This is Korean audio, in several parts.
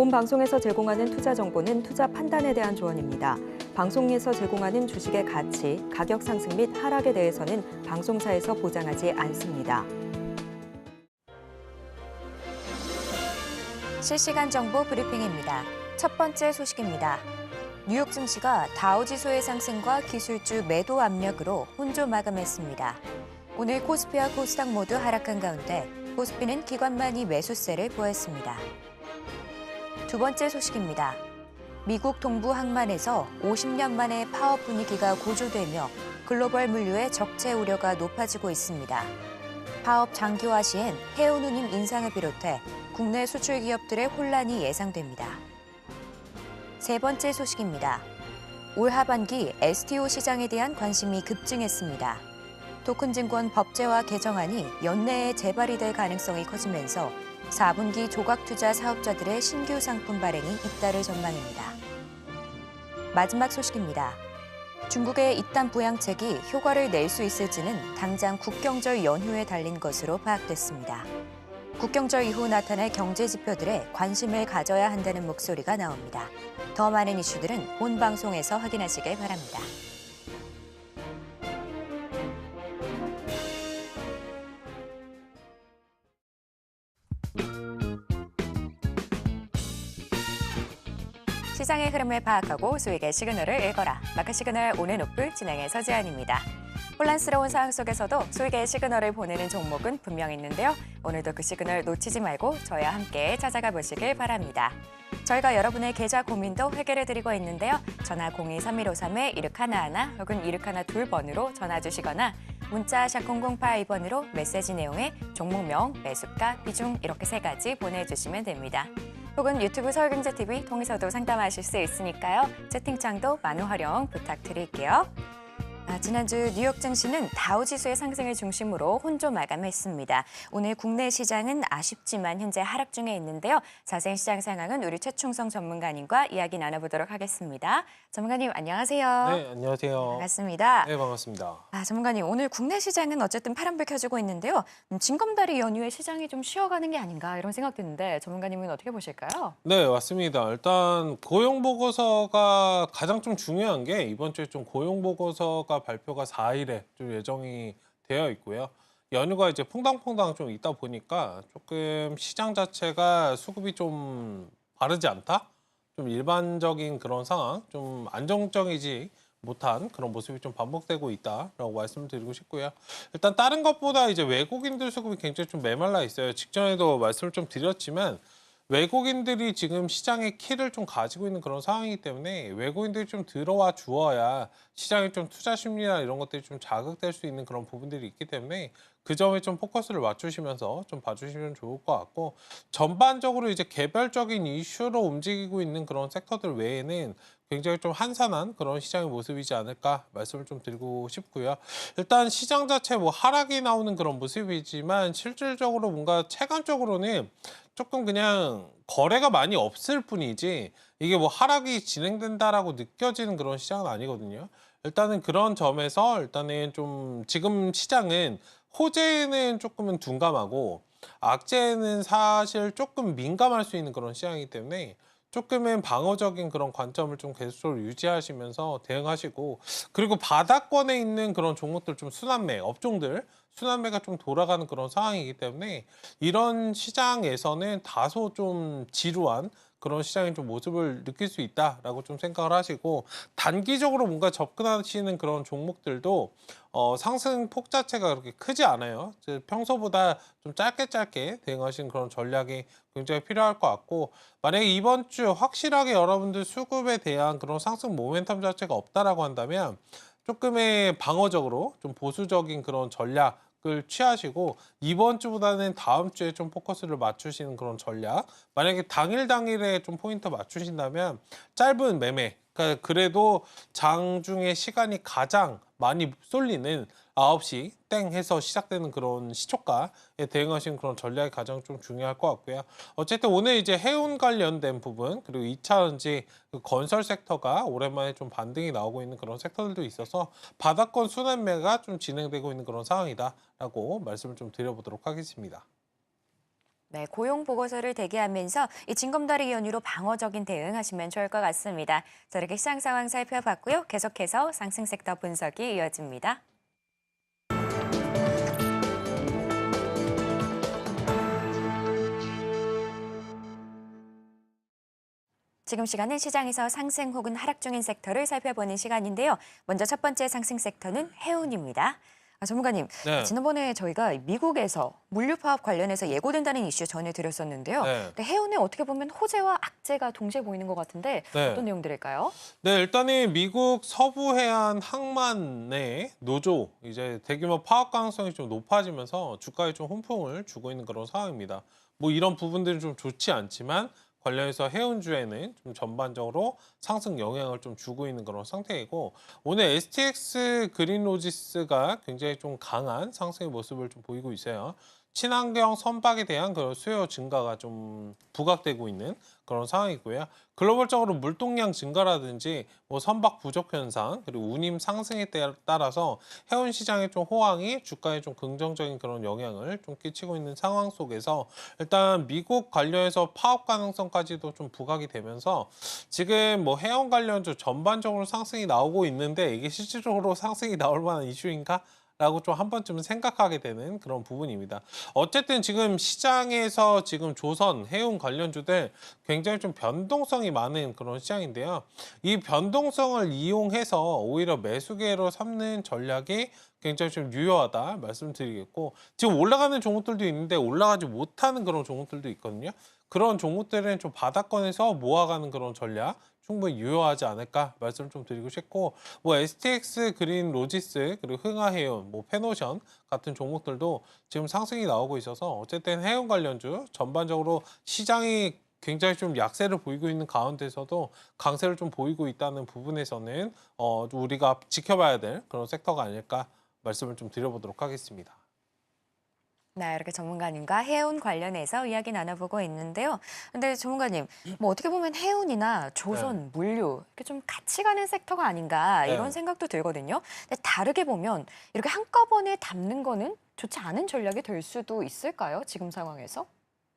본 방송에서 제공하는 투자 정보는 투자 판단에 대한 조언입니다. 방송에서 제공하는 주식의 가치, 가격 상승 및 하락에 대해서는 방송사에서 보장하지 않습니다. 실시간 정보 브리핑입니다. 첫 번째 소식입니다. 뉴욕 증시가 다우지수의 상승과 기술주 매도 압력으로 혼조 마감했습니다. 오늘 코스피와 코스닥 모두 하락한 가운데 코스피는 기관만이 매수세를 보였습니다. 두 번째 소식입니다. 미국 동부 항만에서 50년 만에 파업 분위기가 고조되며 글로벌 물류의 적재 우려가 높아지고 있습니다. 파업 장기화 시엔 해운 운임 인상을 비롯해 국내 수출 기업들의 혼란이 예상됩니다. 세 번째 소식입니다. 올 하반기 STO 시장에 대한 관심이 급증했습니다. 토큰증권 법제화 개정안이 연내에 재발이 될 가능성이 커지면서 4분기 조각투자 사업자들의 신규 상품 발행이 잇따를 전망입니다. 마지막 소식입니다. 중국의 이딴 부양책이 효과를 낼 수 있을지는 당장 국경절 연휴에 달린 것으로 파악됐습니다. 국경절 이후 나타날 경제 지표들에 관심을 가져야 한다는 목소리가 나옵니다. 더 많은 이슈들은 본 방송에서 확인하시길 바랍니다. 시장의 흐름을 파악하고 수익의 시그널을 읽어라. 마켓 시그널 오늘 높을 진행의 서지안입니다. 혼란스러운 상황 속에서도 수익의 시그널을 보내는 종목은 분명 있는데요. 오늘도 그 시그널 놓치지 말고 저희와 함께 찾아가 보시길 바랍니다. 저희가 여러분의 계좌 고민도 해결해드리고 있는데요. 전화 023153-1611 혹은 1612번으로 전화 주시거나 문자 샵 0082번으로 메시지 내용에 종목명, 매수가, 비중 이렇게 3가지 보내주시면 됩니다. 혹은 유튜브 서울경제TV 통해서도 상담하실 수 있으니까요. 채팅창도 많은 활용 부탁드릴게요. 지난주 뉴욕 증시는 다우지수의 상승을 중심으로 혼조 마감했습니다. 오늘 국내 시장은 아쉽지만 현재 하락 중에 있는데요. 자세한 시장 상황은 우리 최충성 전문가님과 이야기 나눠보도록 하겠습니다. 전문가님 안녕하세요. 네, 안녕하세요. 반갑습니다. 네, 반갑습니다. 전문가님 오늘 국내 시장은 어쨌든 파란불 켜지고 있는데요. 징검다리 연휴에 시장이 좀 쉬어가는 게 아닌가 이런 생각 드는데 전문가님은 어떻게 보실까요? 네, 맞습니다. 일단 고용보고서가 가장 좀 중요한 게 이번 주에 좀 고용보고서가 발표가 4일에 좀 예정이 되어 있고요. 연휴가 이제 퐁당퐁당 좀 있다 보니까 조금 시장 자체가 수급이 좀 바르지 않다? 좀 일반적인 그런 상황, 좀 안정적이지 못한 그런 모습이 좀 반복되고 있다라고 말씀을 드리고 싶고요. 일단 다른 것보다 이제 외국인들 수급이 굉장히 좀 메말라 있어요. 직전에도 말씀을 좀 드렸지만 외국인들이 지금 시장의 키를 좀 가지고 있는 그런 상황이기 때문에 외국인들이 좀 들어와 주어야 시장의 좀 투자 심리나 이런 것들이 좀 자극될 수 있는 그런 부분들이 있기 때문에 그 점에 좀 포커스를 맞추시면서 좀 봐주시면 좋을 것 같고, 전반적으로 이제 개별적인 이슈로 움직이고 있는 그런 섹터들 외에는 굉장히 좀 한산한 그런 시장의 모습이지 않을까 말씀을 좀 드리고 싶고요. 일단 시장 자체 뭐 하락이 나오는 그런 모습이지만 실질적으로 뭔가 체감적으로는 조금 그냥 거래가 많이 없을 뿐이지 이게 뭐 하락이 진행된다라고 느껴지는 그런 시장은 아니거든요. 일단은 그런 점에서 일단은 좀 지금 시장은 호재는 조금은 둔감하고 악재는 사실 조금 민감할 수 있는 그런 시장이기 때문에 조금은 방어적인 그런 관점을 좀 계속적으로 유지하시면서 대응하시고, 그리고 바닥권에 있는 그런 종목들 좀 순환매, 업종들 순환매가 좀 돌아가는 그런 상황이기 때문에 이런 시장에서는 다소 좀 지루한 그런 시장의 좀 모습을 느낄 수 있다라고 좀 생각을 하시고, 단기적으로 뭔가 접근하시는 그런 종목들도 상승폭 자체가 그렇게 크지 않아요. 평소보다 좀 짧게 대응하시는 그런 전략이 굉장히 필요할 것 같고, 만약에 이번 주 확실하게 여러분들 수급에 대한 그런 상승 모멘텀 자체가 없다라고 한다면 조금의 방어적으로 좀 보수적인 그런 전략을 취하시고 이번 주보다는 다음 주에 좀 포커스를 맞추시는 그런 전략, 만약에 당일에 좀 포인트 맞추신다면 짧은 매매, 그러니까 그래도 장중에 시간이 가장 많이 쏠리는 9시 땡 해서 시작되는 그런 시초가에 대응하시는 그런 전략이 가장 좀 중요할 것 같고요. 어쨌든 오늘 이제 해운 관련된 부분, 그리고 2차전지 그 건설 섹터가 오랜만에 좀 반등이 나오고 있는 그런 섹터들도 있어서 바닥권 순환매가 좀 진행되고 있는 그런 상황이다라고 말씀을 좀 드려보도록 하겠습니다. 네, 고용 보고서를 대기하면서 이 징검다리 연휴로 방어적인 대응하시면 좋을 것 같습니다. 자, 이렇게 시장 상황 살펴봤고요. 계속해서 상승 섹터 분석이 이어집니다. 지금 시간은 시장에서 상승 혹은 하락 중인 섹터를 살펴보는 시간인데요. 먼저 첫 번째 상승 섹터는 해운입니다. 전문가님, 네. 지난번에 저희가 미국에서 물류 파업 관련해서 예고된다는 이슈 전해드렸었는데요. 네. 근데 해운에 어떻게 보면 호재와 악재가 동시에 보이는 것 같은데 네. 어떤 내용들일까요? 네, 일단은 미국 서부 해안 항만의 노조 이제 대규모 파업 가능성이 좀 높아지면서 주가에 좀 훈풍을 주고 있는 그런 상황입니다. 뭐 이런 부분들은 좀 좋지 않지만 관련해서 해운주에는 좀 전반적으로 상승 영향을 좀 주고 있는 그런 상태이고 오늘 STX 그린로지스가 굉장히 좀 강한 상승의 모습을 좀 보이고 있어요. 친환경 선박에 대한 그런 수요 증가가 좀 부각되고 있는 그런 상황이고요. 글로벌적으로 물동량 증가라든지 뭐 선박 부족 현상 그리고 운임 상승에 따라서 해운 시장의 좀 호황이 주가에 좀 긍정적인 그런 영향을 좀 끼치고 있는 상황 속에서 일단 미국 관련해서 파업 가능성까지도 좀 부각이 되면서 지금 뭐 해운 관련주 전반적으로 상승이 나오고 있는데 이게 실질적으로 상승이 나올 만한 이슈인가? 라고 좀 한 번쯤은 생각하게 되는 그런 부분입니다. 어쨌든 지금 시장에서 지금 조선, 해운 관련주들 굉장히 좀 변동성이 많은 그런 시장인데요. 이 변동성을 이용해서 오히려 매수계로 삼는 전략이 굉장히 좀 유효하다 말씀드리겠고 지금 올라가는 종목들도 있는데 올라가지 못하는 그런 종목들도 있거든요. 그런 종목들은 좀 바닥권에서 모아가는 그런 전략 충분히 유효하지 않을까 말씀 좀 드리고 싶고 뭐 STX 그린 로지스 그리고 흥하해운 뭐 페노션 같은 종목들도 지금 상승이 나오고 있어서 어쨌든 해운 관련주 전반적으로 시장이 굉장히 좀 약세를 보이고 있는 가운데서도 강세를 좀 보이고 있다는 부분에서는 우리가 지켜봐야 될 그런 섹터가 아닐까 말씀을 좀 드려보도록 하겠습니다. 네, 이렇게 전문가님과 해운 관련해서 이야기 나눠보고 있는데요. 근데 전문가님, 뭐 어떻게 보면 해운이나 조선, 물류 이렇게 좀 같이 가는 섹터가 아닌가 이런 네. 생각도 들거든요. 근데 다르게 보면 이렇게 한꺼번에 담는 거는 좋지 않은 전략이 될 수도 있을까요? 지금 상황에서?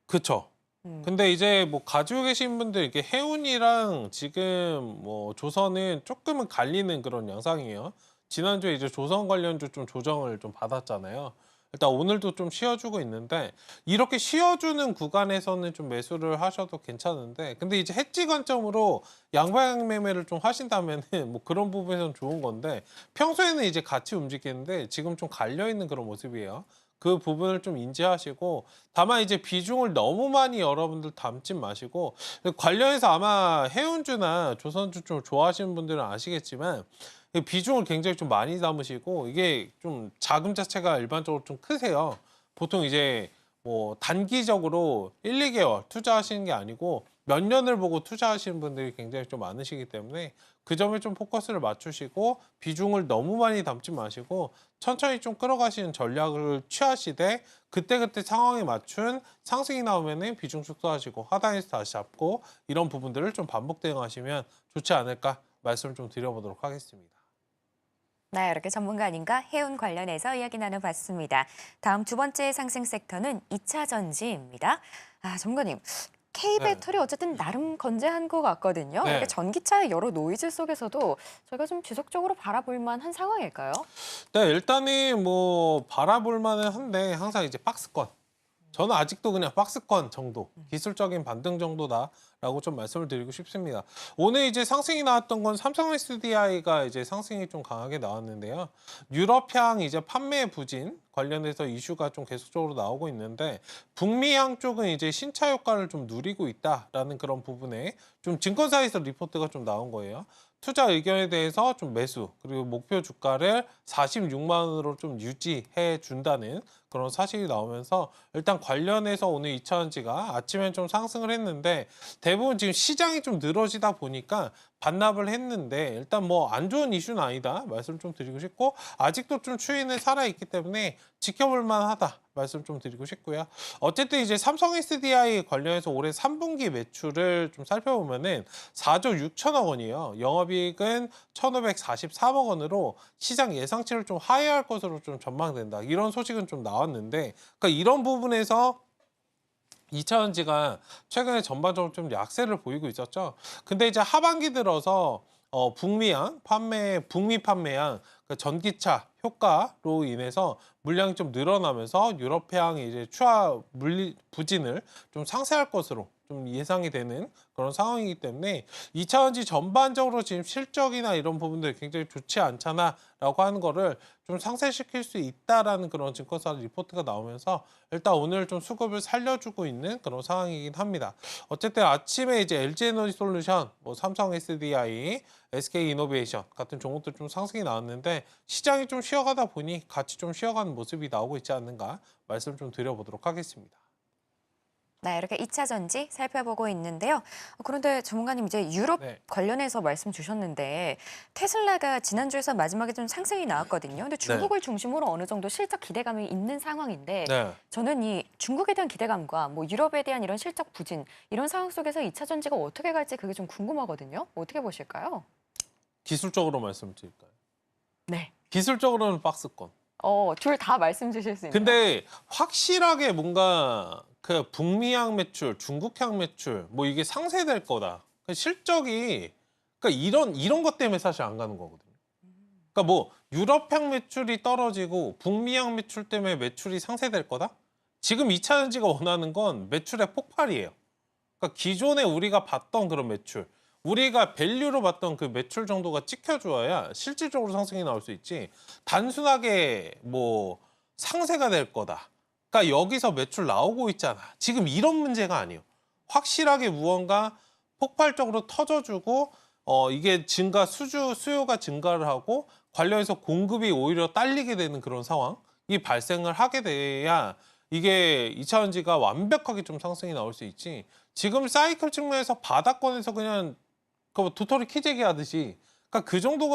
그쵸. 음. 근데 이제 뭐 가지고 계신 분들 이게 해운이랑 지금 뭐 조선은 조금은 갈리는 그런 양상이에요. 지난주에 이제 조선 관련주 좀 조정을 좀 받았잖아요. 일단 오늘도 좀 쉬어주고 있는데 이렇게 쉬어주는 구간에서는 좀 매수를 하셔도 괜찮은데 근데 이제 해지 관점으로 양방 매매를 좀 하신다면은 뭐 그런 부분에서는 좋은 건데 평소에는 이제 같이 움직이는데 지금 좀 갈려 있는 그런 모습이에요. 그 부분을 좀 인지하시고 다만 이제 비중을 너무 많이 여러분들 담지 마시고 관련해서 아마 해운주나 조선주 좀 좋아하시는 분들은 아시겠지만 비중을 굉장히 좀 많이 담으시고 이게 좀 자금 자체가 일반적으로 좀 크세요. 보통 이제 뭐 단기적으로 1, 2개월 투자하시는 게 아니고 몇 년을 보고 투자하시는 분들이 굉장히 좀 많으시기 때문에 그 점에 좀 포커스를 맞추시고 비중을 너무 많이 담지 마시고 천천히 좀 끌어가시는 전략을 취하시되 그때그때 상황에 맞춘 상승이 나오면은 비중 축소하시고 하단에서 다시 잡고 이런 부분들을 좀 반복 대응하시면 좋지 않을까 말씀을 좀 드려보도록 하겠습니다. 네, 이렇게 전문가님과 해운 관련해서 이야기 나눠봤습니다. 다음 두 번째 상승 섹터는 2차 전지입니다. 전문가님, K배터리 어쨌든 나름 건재한 것 같거든요. 네. 이렇게 전기차의 여러 노이즈 속에서도 저희가 좀 지속적으로 바라볼 만한 상황일까요? 네, 일단은 뭐 바라볼 만은 한데 항상 이제 박스권. 저는 아직도 그냥 박스권 정도, 기술적인 반등 정도다라고 좀 말씀을 드리고 싶습니다. 오늘 이제 상승이 나왔던 건 삼성 SDI가 이제 상승이 좀 강하게 나왔는데요. 유럽향 이제 판매 부진 관련해서 이슈가 좀 계속적으로 나오고 있는데 북미향 쪽은 이제 신차 효과를 좀 누리고 있다라는 그런 부분에 좀 증권사에서 리포트가 좀 나온 거예요. 투자 의견에 대해서 좀 매수 그리고 목표 주가를 46만 원으로 좀 유지해 준다는 그런 사실이 나오면서 일단 관련해서 오늘 이차전지가 아침엔 좀 상승을 했는데 대부분 지금 시장이 좀 늘어지다 보니까 반납을 했는데 일단 뭐 안 좋은 이슈는 아니다 말씀 좀 드리고 싶고 아직도 좀 추이는 살아있기 때문에 지켜볼 만하다 말씀 좀 드리고 싶고요. 어쨌든 이제 삼성 SDI 관련해서 올해 3분기 매출을 좀 살펴보면은 4조 6천억 원이에요. 영업이익은 1,543억 원으로 시장 예상치를 좀 하회할 것으로 좀 전망된다. 이런 소식은 좀 나왔는데 그러니까 이런 부분에서 2차전지가 최근에 전반적으로 좀 약세를 보이고 있었죠. 근데 이제 하반기 들어서 북미 판매량, 그 전기차 효과로 인해서 물량이 좀 늘어나면서 유럽해양이 이제 추하 부진을 좀 상쇄할 것으로 좀 예상이 되는 그런 상황이기 때문에 2차전지 전반적으로 지금 실적이나 이런 부분들 굉장히 좋지 않잖아라고 하는 거를 좀 상쇄시킬 수 있다라는 그런 증권사 리포트가 나오면서 일단 오늘 좀 수급을 살려주고 있는 그런 상황이긴 합니다. 어쨌든 아침에 이제 LG에너지솔루션, 뭐 삼성 SDI, SK이노베이션 같은 종목들 좀 상승이 나왔는데 시장이 좀 쉬어가다 보니 같이 좀 쉬어가는 모습이 나오고 있지 않는가 말씀 좀 드려보도록 하겠습니다. 네, 이렇게 2차 전지 살펴보고 있는데요. 그런데 전문가님 이제 유럽 네. 관련해서 말씀 주셨는데 테슬라가 지난주에서 마지막에 좀 상승이 나왔거든요. 근데 중국을 중심으로 어느 정도 실적 기대감이 있는 상황인데 네. 저는 이 중국에 대한 기대감과 뭐 유럽에 대한 이런 실적 부진 이런 상황 속에서 2차 전지가 어떻게 갈지 그게 좀 궁금하거든요. 어떻게 보실까요? 기술적으로 말씀드릴까요? 네. 기술적으로는 박스권. 둘 다 말씀 주실 수 있나요? 근데 확실하게 뭔가 그 북미향 매출, 중국향 매출 뭐 이게 상쇄될 거다. 그 실적이 그러니까 이런 것 때문에 사실 안 가는 거거든요. 그러니까 뭐 유럽향 매출이 떨어지고 북미향 매출 때문에 매출이 상쇄될 거다? 지금 2차 전지가 원하는 건 매출의 폭발이에요. 그러니까 기존에 우리가 봤던 그런 매출, 우리가 밸류로 봤던 그 매출 정도가 찍혀줘야 실질적으로 상승이 나올 수 있지. 단순하게 뭐 상쇄가 될 거다. 그러니까 여기서 매출 나오고 있잖아. 지금 이런 문제가 아니에요. 확실하게 무언가 폭발적으로 터져주고 이게 수요가 증가를 하고 관련해서 공급이 오히려 딸리게 되는 그런 상황이 발생을 하게 돼야 이게 2차 전지가 완벽하게 좀 상승이 나올 수 있지. 지금 사이클 측면에서 바닥권에서 그냥 그 도토리 키재기 하듯이 그러니까 그 정도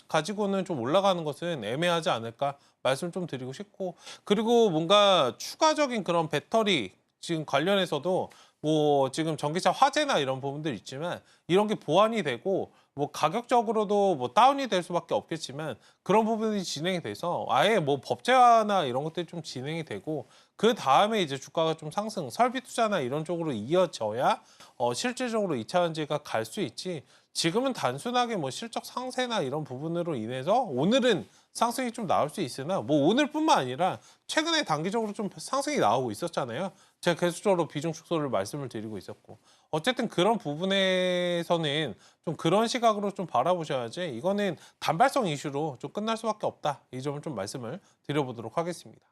가지고는 좀 올라가는 것은 애매하지 않을까 말씀 좀 드리고 싶고, 그리고 뭔가 추가적인 그런 배터리 지금 관련해서도 뭐 지금 전기차 화재나 이런 부분들 있지만 이런 게 보완이 되고 뭐 가격적으로도 뭐 다운이 될 수밖에 없겠지만 그런 부분이 진행이 돼서 아예 뭐 법제화나 이런 것들이 좀 진행이 되고 그 다음에 이제 주가가 좀 상승, 설비 투자나 이런 쪽으로 이어져야 실질적으로 2차 전지가 갈 수 있지. 지금은 단순하게 뭐 실적 상세나 이런 부분으로 인해서 오늘은 상승이 좀 나올 수 있으나 뭐 오늘뿐만 아니라 최근에 단기적으로 좀 상승이 나오고 있었잖아요. 제가 계속적으로 비중 축소를 말씀을 드리고 있었고, 어쨌든 그런 부분에서는 좀 그런 시각으로 좀 바라보셔야지 이거는 단발성 이슈로 좀 끝날 수밖에 없다. 이 점을 좀 말씀을 드려보도록 하겠습니다.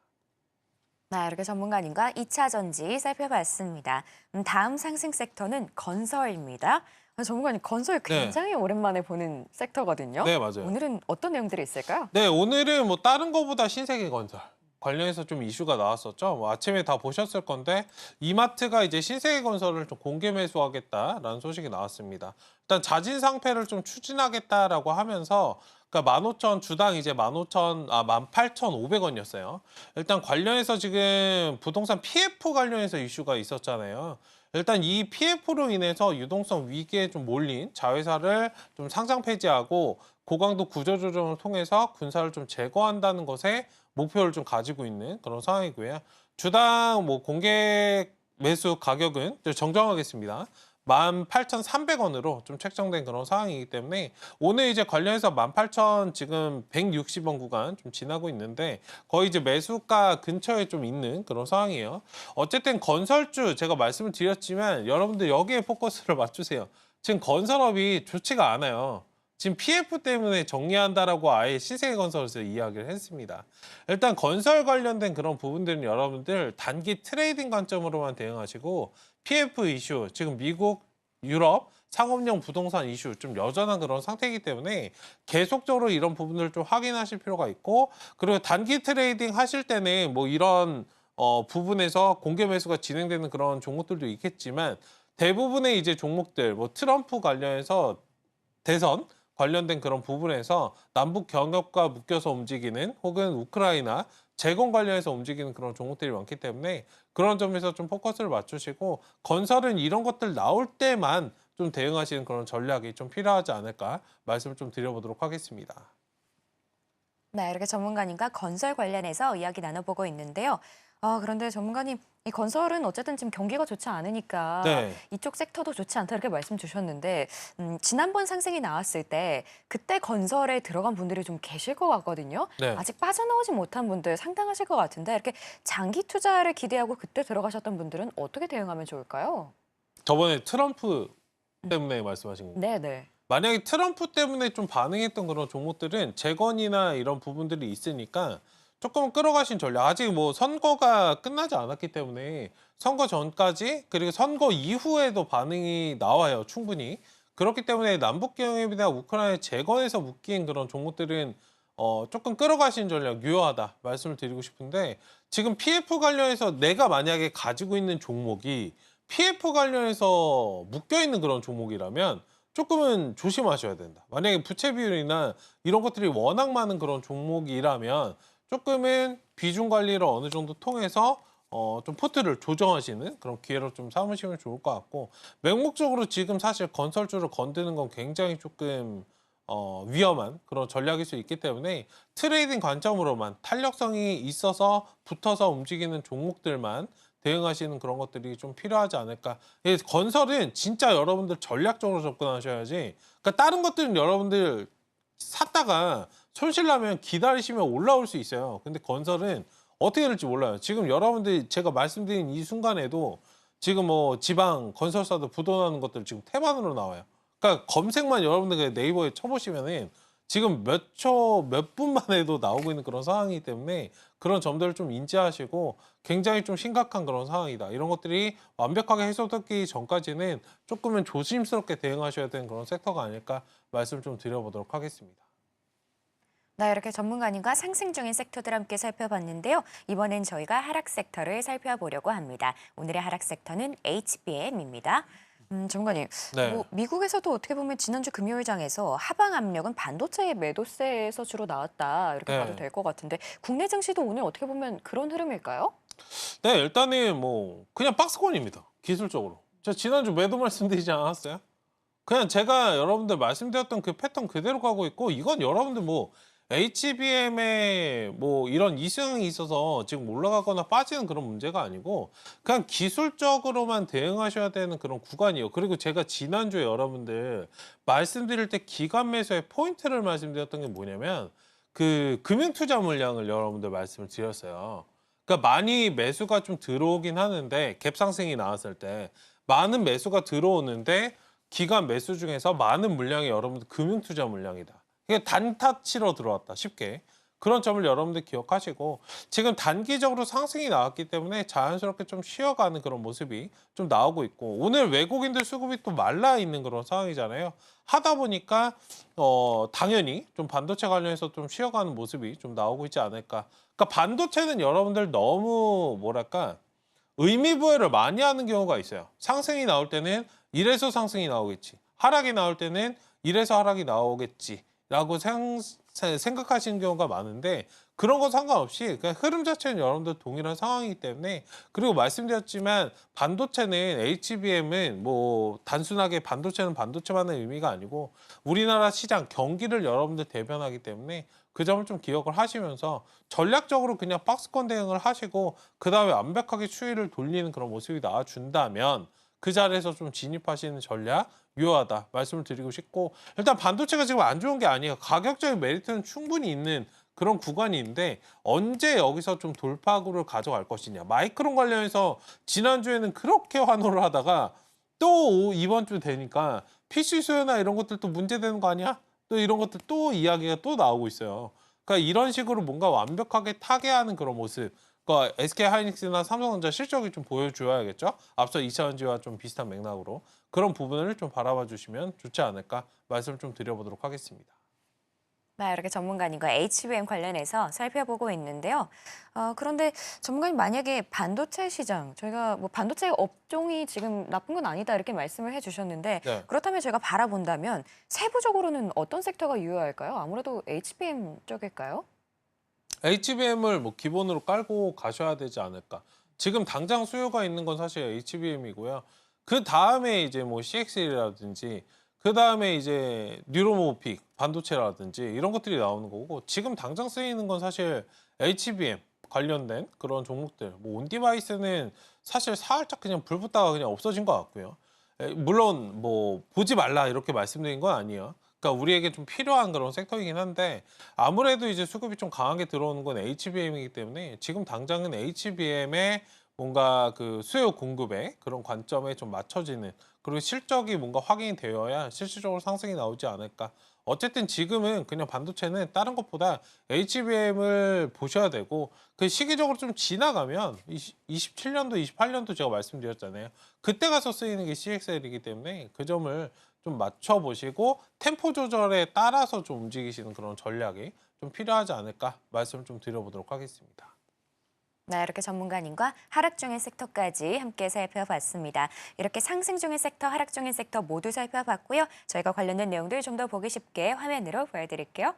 네, 이렇게 전문가님과 2차 전지 살펴봤습니다. 다음 상승 섹터는 건설입니다. 전문가님, 건설 굉장히 오랜만에 보는 섹터거든요. 네, 맞아요. 오늘은 어떤 내용들이 있을까요? 네, 오늘은 뭐 다른 거보다 신세계 건설 관련해서 좀 이슈가 나왔었죠. 뭐 아침에 다 보셨을 건데 이마트가 이제 신세계 건설을 좀 공개 매수하겠다라는 소식이 나왔습니다. 일단 자진 상패를 좀 추진하겠다라고 하면서 그러니까 15,000 주당 이제 18,500원이었어요. 일단 관련해서 지금 부동산 PF 관련해서 이슈가 있었잖아요. 일단 이 PF로 인해서 유동성 위기에 좀 몰린 자회사를 좀 상장 폐지하고 고강도 구조조정을 통해서 군사를 좀 제거한다는 것에 목표를 좀 가지고 있는 그런 상황이고요. 주당 뭐 공개 매수 가격은 정정하겠습니다. 18,300원으로 좀 책정된 그런 상황이기 때문에 오늘 이제 관련해서 18,000 지금 160원 구간 좀 지나고 있는데 거의 이제 매수가 근처에 좀 있는 그런 상황이에요. 어쨌든 건설주 제가 말씀을 드렸지만 여러분들 여기에 포커스를 맞추세요. 지금 건설업이 좋지가 않아요. 지금 PF 때문에 정리한다라고 아예 신세계건설에서 이야기를 했습니다. 일단 건설 관련된 그런 부분들은 여러분들 단기 트레이딩 관점으로만 대응하시고 PF 이슈, 지금 미국, 유럽 상업용 부동산 이슈 좀 여전한 그런 상태이기 때문에 계속적으로 이런 부분을 좀 확인하실 필요가 있고, 그리고 단기 트레이딩 하실 때는 뭐 이런 부분에서 공개 매수가 진행되는 그런 종목들도 있겠지만 대부분의 이제 종목들 뭐 트럼프 관련해서 대선 관련된 그런 부분에서 남북 경협과 묶여서 움직이는 혹은 우크라이나 재건 관련해서 움직이는 그런 종목들이 많기 때문에 그런 점에서 좀 포커스를 맞추시고 건설은 이런 것들 나올 때만 좀 대응하시는 그런 전략이 좀 필요하지 않을까 말씀을 좀 드려보도록 하겠습니다. 네, 이렇게 전문가님과 건설 관련해서 이야기 나눠보고 있는데요. 그런데 전문가님, 이 건설은 어쨌든 지금 경기가 좋지 않으니까 네. 이쪽 섹터도 좋지 않다 이렇게 말씀 주셨는데 지난번 상승이 나왔을 때 그때 건설에 들어간 분들이 좀 계실 것 같거든요. 네. 아직 빠져나오지 못한 분들 상당하실 것 같은데 이렇게 장기 투자를 기대하고 그때 들어가셨던 분들은 어떻게 대응하면 좋을까요? 저번에 트럼프 때문에 말씀하신 거예요. 네네. 만약에 트럼프 때문에 좀 반응했던 그런 종목들은 재건이나 이런 부분들이 있으니까 조금 끌어가신 전략. 아직 뭐 선거가 끝나지 않았기 때문에 선거 전까지 그리고 선거 이후에도 반응이 나와요. 충분히. 그렇기 때문에 남북 경협이나 우크라이나 재건에서 묶인 그런 종목들은 조금 끌어가신 전략 유효하다 말씀을 드리고 싶은데 지금 PF 관련해서 내가 만약에 가지고 있는 종목이 PF 관련해서 묶여 있는 그런 종목이라면 조금은 조심하셔야 된다. 만약에 부채 비율이나 이런 것들이 워낙 많은 그런 종목이라면 조금은 비중 관리를 어느 정도 통해서 좀 포트를 조정하시는 그런 기회로 좀 삼으시면 좋을 것 같고 맹목적으로 지금 사실 건설주를 건드는 건 굉장히 조금 위험한 그런 전략일 수 있기 때문에 트레이딩 관점으로만 탄력성이 있어서 붙어서 움직이는 종목들만 대응하시는 그런 것들이 좀 필요하지 않을까. 예, 건설은 진짜 여러분들 전략적으로 접근하셔야지. 그러니까 다른 것들은 여러분들 샀다가 손실 나면 기다리시면 올라올 수 있어요. 근데 건설은 어떻게 될지 몰라요. 지금 여러분들이 제가 말씀드린 이 순간에도 지금 뭐 지방 건설사도 부도나는 것들 지금 태반으로 나와요. 그러니까 검색만 여러분들 그 네이버에 쳐보시면은 지금 몇 초, 몇 분만 해도 나오고 있는 그런 상황이기 때문에 그런 점들을 좀 인지하시고 굉장히 좀 심각한 그런 상황이다. 이런 것들이 완벽하게 해소되기 전까지는 조금은 조심스럽게 대응하셔야 되는 그런 섹터가 아닐까 말씀을 좀 드려보도록 하겠습니다. 네, 이렇게 전문가님과 상승 중인 섹터들 함께 살펴봤는데요. 이번엔 저희가 하락 섹터를 살펴보려고 합니다. 오늘의 하락 섹터는 HBM입니다. 전문가님, 네. 뭐 미국에서도 어떻게 보면 지난주 금요일장에서 하방 압력은 반도체의 매도세에서 주로 나왔다 이렇게 네. 봐도 될 것 같은데 국내 증시도 오늘 어떻게 보면 그런 흐름일까요? 네, 일단은 뭐 그냥 박스권입니다. 기술적으로. 제가 지난주 매도 말씀드리지 않았어요? 그냥 제가 여러분들 말씀드렸던 그 패턴 그대로 가고 있고 이건 여러분들 뭐 HBM의 뭐 이런 이슈이 있어서 지금 올라가거나 빠지는 그런 문제가 아니고 그냥 기술적으로만 대응하셔야 되는 그런 구간이에요. 그리고 제가 지난주에 여러분들 말씀드릴 때 기관 매수의 포인트를 말씀드렸던 게 뭐냐면 그 금융투자 물량을 여러분들 말씀을 드렸어요. 그러니까 많이 매수가 좀 들어오긴 하는데 갭 상승이 나왔을 때 많은 매수가 들어오는데 기관 매수 중에서 많은 물량이 여러분들 금융투자 물량이다. 이게 단타 치러 들어왔다 쉽게. 그런 점을 여러분들 기억하시고 지금 단기적으로 상승이 나왔기 때문에 자연스럽게 좀 쉬어가는 그런 모습이 좀 나오고 있고 오늘 외국인들 수급이 또 말라 있는 그런 상황이잖아요. 하다 보니까 당연히 좀 반도체 관련해서 좀 쉬어가는 모습이 좀 나오고 있지 않을까. 그러니까 반도체는 여러분들 너무 뭐랄까 의미부여를 많이 하는 경우가 있어요. 상승이 나올 때는 이래서 상승이 나오겠지. 하락이 나올 때는 이래서 하락이 나오겠지라고 생각하시는 경우가 많은데 그런 거 상관없이 그냥 흐름 자체는 여러분들 동일한 상황이기 때문에 그리고 말씀드렸지만 반도체는 HBM은 뭐 단순하게 반도체는 반도체만의 의미가 아니고 우리나라 시장 경기를 여러분들 대변하기 때문에 그 점을 좀 기억을 하시면서 전략적으로 그냥 박스권 대응을 하시고 그 다음에 완벽하게 추이를 돌리는 그런 모습이 나와준다면 그 자리에서 좀 진입하시는 전략 유효하다 말씀을 드리고 싶고 일단 반도체가 지금 안 좋은 게 아니에요. 가격적인 메리트는 충분히 있는 그런 구간인데 언제 여기서 좀 돌파구를 가져갈 것이냐. 마이크론 관련해서 지난주에는 그렇게 환호를 하다가 또 이번 주 되니까 PC 수요나 이런 것들도 문제되는 거 아니야? 또 이런 것들 또 이야기가 또 나오고 있어요. 그러니까 이런 식으로 뭔가 완벽하게 타개하는 그런 모습. 그러니까 SK하이닉스나 삼성전자 실적이 좀 보여줘야겠죠. 앞서 2차전지와 좀 비슷한 맥락으로 그런 부분을 좀 바라봐 주시면 좋지 않을까 말씀을 좀 드려보도록 하겠습니다. 네, 이렇게 전문가님과 HBM 관련해서 살펴보고 있는데요. 그런데 전문가님 만약에 반도체 시장, 저희가 뭐 반도체 업종이 지금 나쁜 건 아니다 이렇게 말씀을 해주셨는데 네. 그렇다면 저희가 바라본다면 세부적으로는 어떤 섹터가 유효할까요? 아무래도 HBM 쪽일까요? HBM을 뭐 기본으로 깔고 가셔야 되지 않을까. 지금 당장 수요가 있는 건 사실 HBM이고요. 그 다음에 이제 뭐 CXL이라든지 그 다음에 이제 뉴로모픽 반도체라든지 이런 것들이 나오는 거고 지금 당장 쓰이는 건 사실 HBM 관련된 그런 종목들, 뭐 온디바이스는 사실 살짝 그냥 불 붙다가 그냥 없어진 것 같고요. 물론 뭐 보지 말라 이렇게 말씀드린 건 아니에요. 그러니까 우리에게 좀 필요한 그런 섹터이긴 한데 아무래도 이제 수급이 좀 강하게 들어오는 건 HBM이기 때문에 지금 당장은 HBM의 뭔가 그 수요 공급의 그런 관점에 좀 맞춰지는 그리고 실적이 뭔가 확인이 되어야 실질적으로 상승이 나오지 않을까. 어쨌든 지금은 그냥 반도체는 다른 것보다 HBM을 보셔야 되고 그 시기적으로 좀 지나가면 27년도, 28년도 제가 말씀드렸잖아요. 그때 가서 쓰이는 게 CXL이기 때문에 그 점을 좀 맞춰보시고 템포 조절에 따라서 좀 움직이시는 그런 전략이 좀 필요하지 않을까 말씀을 좀 드려보도록 하겠습니다. 네, 이렇게 전문가님과 하락 중의 섹터까지 함께 살펴봤습니다. 이렇게 상승 중의 섹터, 하락 중의 섹터 모두 살펴봤고요. 저희가 관련된 내용들 좀 더 보기 쉽게 화면으로 보여드릴게요.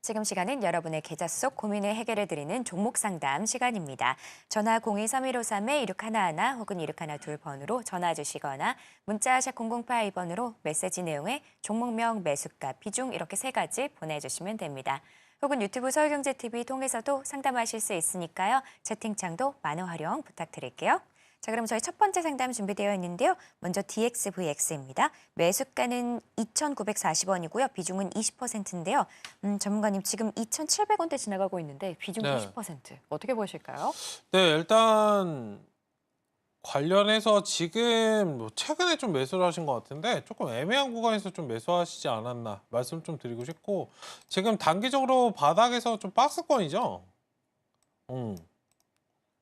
지금 시간은 여러분의 계좌 속 고민을 해결해드리는 종목 상담 시간입니다. 전화 023153-1611 혹은 1612번으로 전화 주시거나 문자 샵 0082번으로 메시지 내용에 종목명, 매수가, 비중 이렇게 3가지 보내주시면 됩니다. 혹은 유튜브 서울경제TV 통해서도 상담하실 수 있으니까요. 채팅창도 많은 활용 부탁드릴게요. 자, 그럼 저희 첫 번째 상담 준비되어 있는데요. 먼저 DXVX입니다. 매수가는 2,940원이고요. 비중은 20%인데요. 전문가님 지금 2,700원대 지나가고 있는데 비중 네. 20% 어떻게 보실까요? 네, 일단 관련해서 지금 뭐 최근에 좀 매수를 하신 것 같은데 조금 애매한 구간에서 좀 매수하시지 않았나 말씀 좀 드리고 싶고 지금 단기적으로 바닥에서 좀 박스권이죠.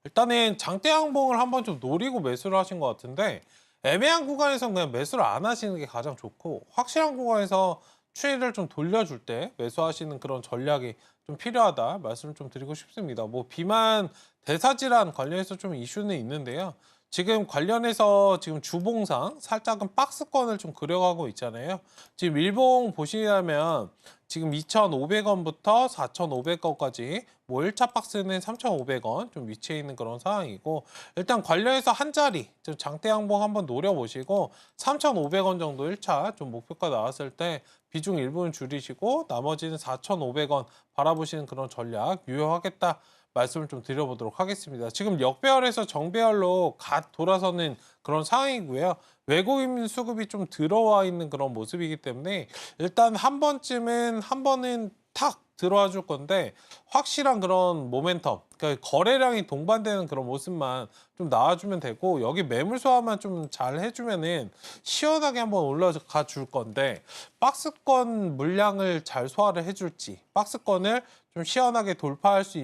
일단은 장대 항봉을 한번 좀 노리고 매수를 하신 것 같은데 애매한 구간에서 그냥 매수를 안 하시는 게 가장 좋고 확실한 구간에서 추이를 좀 돌려줄 때 매수하시는 그런 전략이 좀 필요하다 말씀을 좀 드리고 싶습니다. 뭐 비만 대사질환 관련해서 좀 이슈는 있는데요. 지금 관련해서 지금 주봉상 살짝은 박스권을 좀 그려가고 있잖아요. 지금 일봉 보시려면 지금 2,500원부터 4,500원까지 뭐 1차 박스는 3,500원 좀 위치해 있는 그런 상황이고 일단 관련해서 한 자리 좀 장대 항봉 한번 노려보시고 3,500원 정도 1차 좀 목표가 나왔을 때 비중 일부는 줄이시고 나머지는 4,500원 바라보시는 그런 전략 유효하겠다. 말씀을 좀 드려보도록 하겠습니다. 지금 역배열에서 정배열로 갓 돌아서는 그런 상황이고요. 외국인 수급이 좀 들어와 있는 그런 모습이기 때문에 일단 한 번은 탁 들어와 줄 건데 확실한 그런 모멘텀, 그러니까 거래량이 동반되는 그런 모습만 좀 나와주면 되고 여기 매물 소화만 좀 잘 해주면은 시원하게 한번 올라가 줄 건데 박스권 물량을 잘 소화를 해줄지 박스권을 좀 시원하게 돌파할 수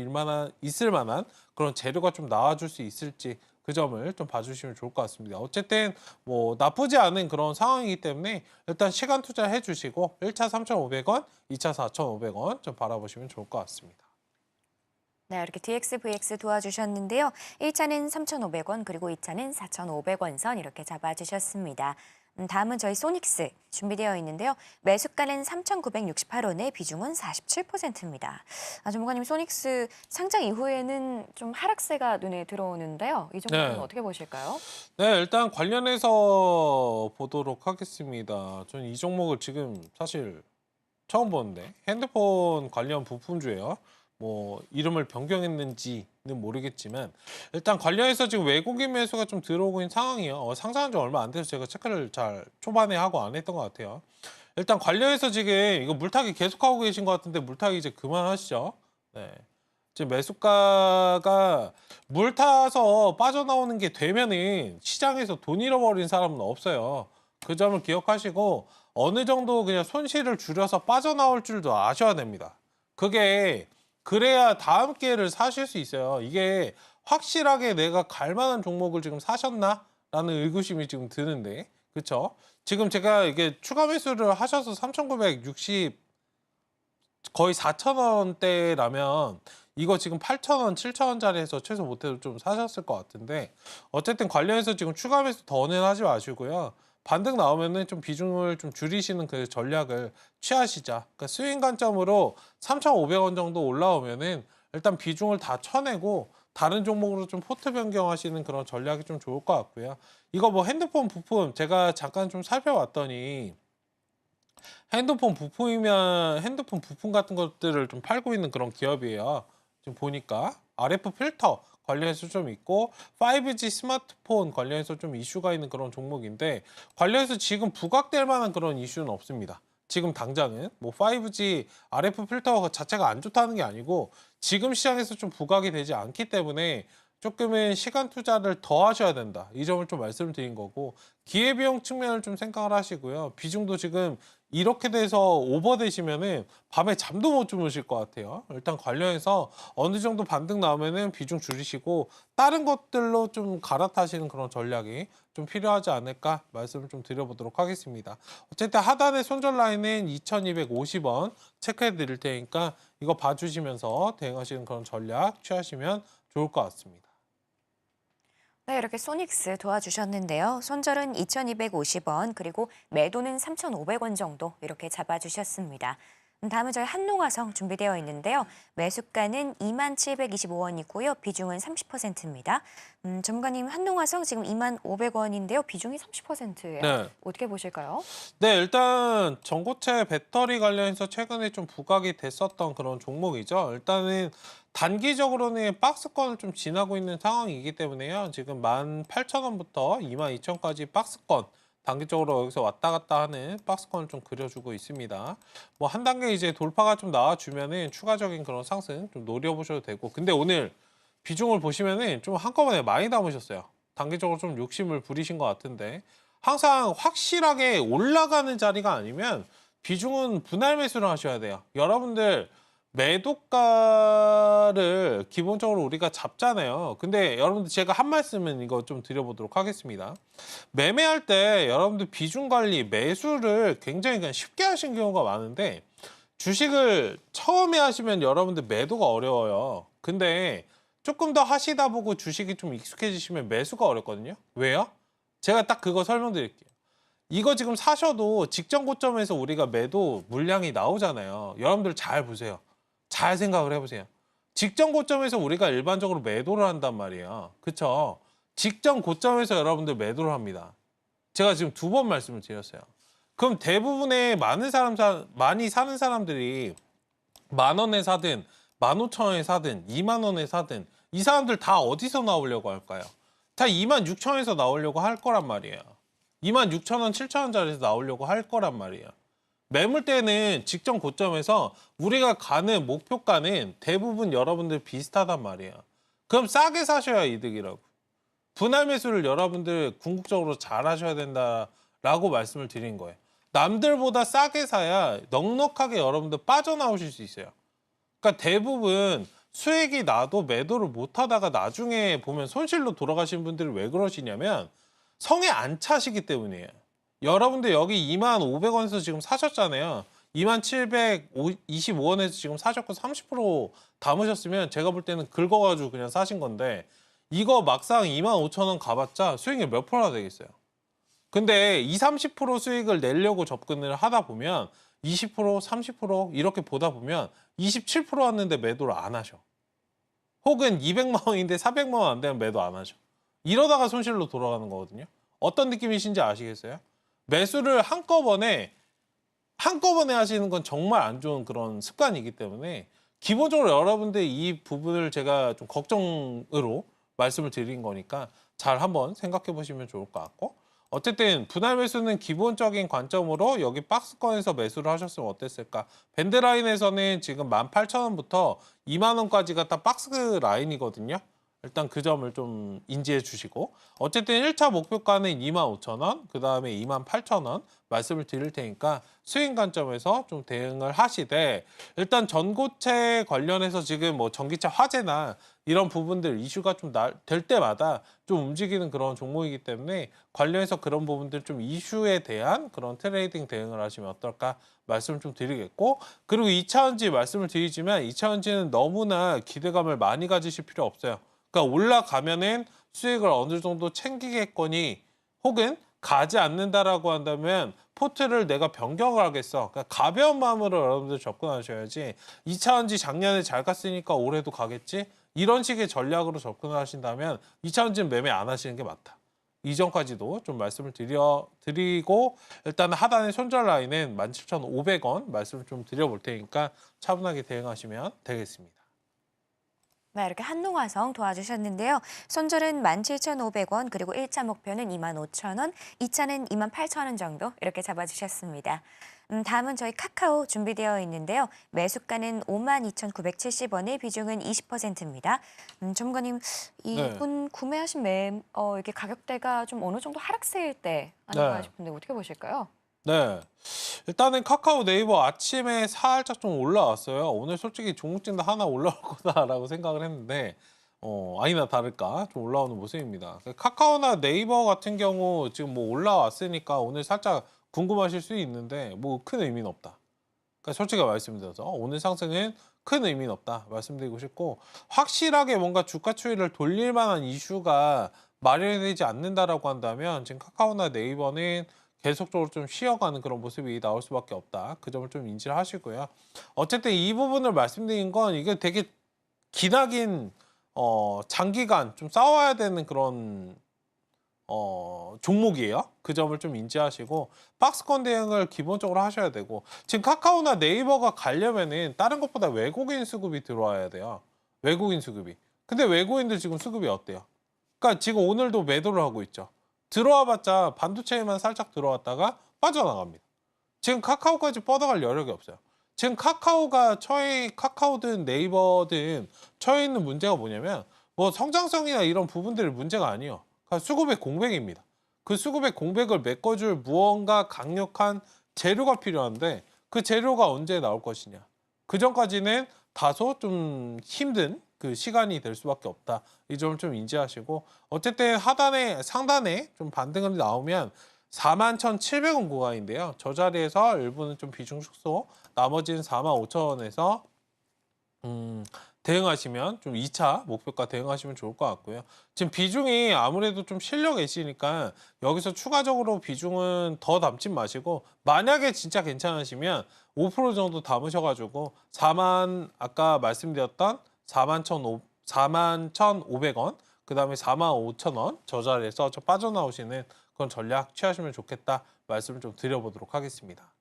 있을 만한 그런 재료가 좀 나와줄 수 있을지 그 점을 좀 봐주시면 좋을 것 같습니다. 어쨌든 뭐 나쁘지 않은 그런 상황이기 때문에 일단 시간 투자해 주시고 1차 3,500원, 2차 4,500원 좀 바라보시면 좋을 것 같습니다. 네, 이렇게 DXVX 도와주셨는데요. 1차는 3,500원 그리고 2차는 4,500원 선 이렇게 잡아주셨습니다. 다음은 저희 소닉스 준비되어 있는데요. 매수가는 3,968원에 비중은 47%입니다. 전문가님, 소닉스 상장 이후에는 좀 하락세가 눈에 들어오는데요. 이 종목은 네. 어떻게 보실까요? 네, 일단 관련해서 보도록 하겠습니다. 저는 이 종목을 지금 사실 처음 보는데 핸드폰 관련 부품주예요. 뭐 이름을 변경했는지는 모르겠지만 일단 관련해서 지금 외국인 매수가 좀 들어오고 있는 상황이에요. 상장한 지 얼마 안 돼서 제가 체크를 잘 초반에 하고 안 했던 것 같아요. 일단 관련해서 지금 이거 물타기 계속하고 계신 것 같은데 물타기 이제 그만하시죠. 네. 지금 매수가가 물 타서 빠져나오는 게 되면은 시장에서 돈 잃어버린 사람은 없어요. 그 점을 기억하시고 어느 정도 그냥 손실을 줄여서 빠져나올 줄도 아셔야 됩니다. 그게 그래야 다음 기회를 사실 수 있어요. 이게 확실하게 내가 갈 만한 종목을 지금 사셨나? 라는 의구심이 지금 드는데, 그쵸? 지금 제가 이게 추가 매수를 하셔서 3,960 거의 4,000원대라면 이거 지금 8,000원, 7,000원짜리에서 최소 못해도 좀 사셨을 것 같은데 어쨌든 관련해서 지금 추가 매수 더는 하지 마시고요. 반등 나오면은 좀 비중을 좀 줄이시는 그 전략을 취하시자. 그러니까 스윙 관점으로 3,500원 정도 올라오면은 일단 비중을 다 쳐내고 다른 종목으로 좀 포트 변경하시는 그런 전략이 좀 좋을 것 같고요. 이거 뭐 핸드폰 부품 제가 잠깐 좀 살펴봤더니 핸드폰 부품이면 핸드폰 부품 같은 것들을 좀 팔고 있는 그런 기업이에요. 지금 보니까 RF 필터 관련해서 좀 있고 5G 스마트폰 관련해서 좀 이슈가 있는 그런 종목인데 관련해서 지금 부각될 만한 그런 이슈는 없습니다. 지금 당장은 뭐 5G RF 필터 자체가 안 좋다는 게 아니고 지금 시장에서 좀 부각이 되지 않기 때문에 조금은 시간 투자를 더 하셔야 된다. 이 점을 좀 말씀드린 거고 기회비용 측면을 좀 생각을 하시고요. 비중도 지금 이렇게 돼서 오버되시면은 밤에 잠도 못 주무실 것 같아요. 일단 관련해서 어느 정도 반등 나오면은 비중 줄이시고 다른 것들로 좀 갈아타시는 그런 전략이 좀 필요하지 않을까 말씀을 좀 드려보도록 하겠습니다. 어쨌든 하단의 손절 라인은 2,250원 체크해 드릴 테니까 이거 봐주시면서 대응하시는 그런 전략 취하시면 좋을 것 같습니다. 네, 이렇게 소닉스 도와주셨는데요. 손절은 2,250원, 그리고 매도는 3,500원 정도 이렇게 잡아주셨습니다. 다음은 저희 한농화성 준비되어 있는데요. 매수가는 2725원이고요. 비중은 30%입니다. 전문가님, 한농화성 지금 2500원인데요. 비중이 30%예요. 네. 어떻게 보실까요? 네, 일단 전고체 배터리 관련해서 최근에 좀 부각이 됐었던 그런 종목이죠. 일단은 단기적으로는 박스권을 좀 지나고 있는 상황이기 때문에요. 지금 18,000원부터 22,000원까지 박스권 단기적으로 여기서 왔다 갔다 하는 박스권을 좀 그려주고 있습니다. 뭐 한 단계 이제 돌파가 좀 나와주면은 추가적인 그런 상승 좀 노려보셔도 되고. 근데 오늘 비중을 보시면은 좀 한꺼번에 많이 담으셨어요. 단기적으로 좀 욕심을 부리신 것 같은데. 항상 확실하게 올라가는 자리가 아니면 비중은 분할 매수를 하셔야 돼요. 여러분들 매도가를 기본적으로 우리가 잡잖아요. 근데 여러분들 제가 한 말씀은 이거 좀 드려보도록 하겠습니다. 매매할 때 여러분들 비중 관리, 매수를 굉장히 그냥 쉽게 하신 경우가 많은데 주식을 처음에 하시면 여러분들 매도가 어려워요. 근데 조금 더 하시다 보고 주식이 좀 익숙해지시면 매수가 어렵거든요. 왜요? 제가 딱 그거 설명드릴게요. 이거 지금 사셔도 직전 고점에서 우리가 매도 물량이 나오잖아요. 여러분들 잘 보세요. 잘 생각을 해보세요. 직전 고점에서 우리가 일반적으로 매도를 한단 말이에요. 그쵸? 직전 고점에서 여러분들 매도를 합니다. 제가 지금 2번 말씀을 드렸어요. 그럼 대부분의 많이 사는 사람들이 10,000원에 사든 15,000원에 사든 20,000원에 사든 이 사람들 다 어디서 나오려고 할까요? 다 26,000원에서 나오려고 할 거란 말이에요. 26,000원, 7,000원짜리에서 나오려고 할 거란 말이에요. 매물대는 직전 고점에서 우리가 가는 목표가는 대부분 여러분들 비슷하단 말이에요. 그럼 싸게 사셔야 이득이라고. 분할 매수를 여러분들 궁극적으로 잘 하셔야 된다라고 말씀을 드린 거예요. 남들보다 싸게 사야 넉넉하게 여러분들 빠져나오실 수 있어요. 그러니까 대부분 수익이 나도 매도를 못 하다가 나중에 보면 손실로 돌아가신 분들이 왜 그러시냐면 성에 안 차시기 때문이에요. 여러분들 여기 25,000원에서 지금 사셨잖아요. 2725원에서 지금 사셨고 30% 담으셨으면 제가 볼 때는 긁어가지고 그냥 사신 건데 이거 막상 25,000원 가봤자 수익률 몇 프로나 되겠어요. 근데 20-30% 수익을 내려고 접근을 하다 보면 20%, 30% 이렇게 보다 보면 27% 왔는데 매도를 안 하셔. 혹은 200만 원인데 400만 원 안 되면 매도 안 하셔. 이러다가 손실로 돌아가는 거거든요. 어떤 느낌이신지 아시겠어요? 매수를 한꺼번에 하시는 건 정말 안 좋은 그런 습관이기 때문에 기본적으로 여러분들 이 부분을 제가 좀 걱정으로 말씀을 드린 거니까 잘 한번 생각해 보시면 좋을 것 같고 어쨌든 분할 매수는 기본적인 관점으로 여기 박스권에서 매수를 하셨으면 어땠을까? 밴드라인에서는 지금 18,000원부터 2만 원까지가 딱 박스 라인이거든요. 일단 그 점을 좀 인지해 주시고 어쨌든 1차 목표가는 25,000원, 그 다음에 28,000원 말씀을 드릴 테니까 수익 관점에서 좀 대응을 하시되 일단 전고체 관련해서 지금 뭐 전기차 화재나 이런 부분들 이슈가 좀 될 때마다 좀 움직이는 그런 종목이기 때문에 관련해서 그런 부분들 좀 이슈에 대한 그런 트레이딩 대응을 하시면 어떨까 말씀을 좀 드리겠고 그리고 2차전지 말씀을 드리지만 2차전지는 너무나 기대감을 많이 가지실 필요 없어요. 그러니까 올라가면은 수익을 어느 정도 챙기겠거니 혹은 가지 않는다라고 한다면 포트를 내가 변경을 하겠어. 그러니까 가벼운 마음으로 여러분들 접근하셔야지 2차전지 작년에 잘 갔으니까 올해도 가겠지? 이런 식의 전략으로 접근을 하신다면 2차전지는 매매 안 하시는 게 맞다. 이전까지도 좀 말씀을 드리고 일단 하단의 손절 라인은 17,500원 말씀을 좀 드려볼 테니까 차분하게 대응하시면 되겠습니다. 네, 이렇게 한농화성 도와주셨는데요. 손절은 17,500원, 그리고 1차 목표는 25,000원, 2차는 28,000원 정도 이렇게 잡아주셨습니다. 다음은 저희 카카오 준비되어 있는데요. 매수가는 52,970원에 비중은 20%입니다. 전문가님, 이분 구매하신 이렇게 가격대가 좀 어느 정도 하락세일 때 아닌가 싶은데 어떻게 보실까요? 네. 일단은 카카오 네이버 아침에 살짝 좀 올라왔어요. 오늘 솔직히 종목진도 하나 올라올 거다라고 생각을 했는데 아니나 다를까 좀 올라오는 모습입니다. 카카오나 네이버 같은 경우 지금 뭐 올라왔으니까 오늘 살짝 궁금하실 수 있는데 뭐 큰 의미는 없다. 그러니까 솔직히 말씀드려서 오늘 상승은 큰 의미는 없다 말씀드리고 싶고 확실하게 뭔가 주가 추이를 돌릴 만한 이슈가 마련되지 않는다라고 한다면 지금 카카오나 네이버는 계속적으로 좀 쉬어가는 그런 모습이 나올 수밖에 없다. 그 점을 좀 인지를 하시고요. 어쨌든 이 부분을 말씀드린 건 이게 되게 기나긴 장기간 좀 싸워야 되는 그런 종목이에요. 그 점을 좀 인지하시고 박스권 대응을 기본적으로 하셔야 되고 지금 카카오나 네이버가 가려면은 다른 것보다 외국인 수급이 들어와야 돼요. 외국인 수급이. 근데 외국인들 지금 수급이 어때요? 그러니까 지금 오늘도 매도를 하고 있죠. 들어와봤자 반도체에만 살짝 들어왔다가 빠져나갑니다. 지금 카카오까지 뻗어갈 여력이 없어요. 지금 카카오가 카카오든 네이버든 처해 있는 문제가 뭐냐면 뭐 성장성이나 이런 부분들이 문제가 아니에요. 그러니까 수급의 공백입니다. 그 수급의 공백을 메꿔줄 무언가 강력한 재료가 필요한데 그 재료가 언제 나올 것이냐. 그 전까지는 다소 좀 힘든 그 시간이 될 수밖에 없다. 이 점을 좀 인지하시고 어쨌든 상단에 좀 반등이 나오면 41,700원 구간인데요. 저 자리에서 일부는 좀 비중 축소, 나머지는 45,000원에서 대응하시면 좀 2차 목표가 대응하시면 좋을 것 같고요. 지금 비중이 아무래도 좀 실력 애시니까 여기서 추가적으로 비중은 더 담지 마시고 만약에 진짜 괜찮으시면 5% 정도 담으셔가지고 아까 말씀드렸던 41,500원 그 다음에 45,000원 저 자리에서 빠져나오시는 그런 전략 취하시면 좋겠다 말씀을 좀 드려보도록 하겠습니다.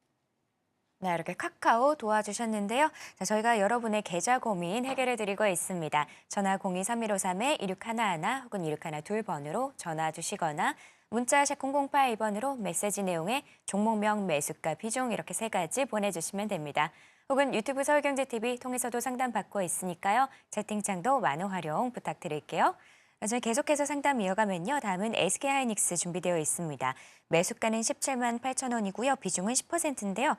네, 이렇게 카카오 도와주셨는데요. 자, 저희가 여러분의 계좌 고민 해결해드리고 있습니다. 전화 023153-1611 혹은 1612번으로 전화 주시거나 문자 샵 0082번으로 메시지 내용에 종목명, 매수가, 비중 이렇게 3가지 보내주시면 됩니다. 혹은 유튜브 서울경제TV 통해서도 상담받고 있으니까요. 채팅창도 많은 활용 부탁드릴게요. 저희 계속해서 상담 이어가면요. 다음은 SK하이닉스 준비되어 있습니다. 매수가는 17만 8천 원이고요. 비중은 10%인데요.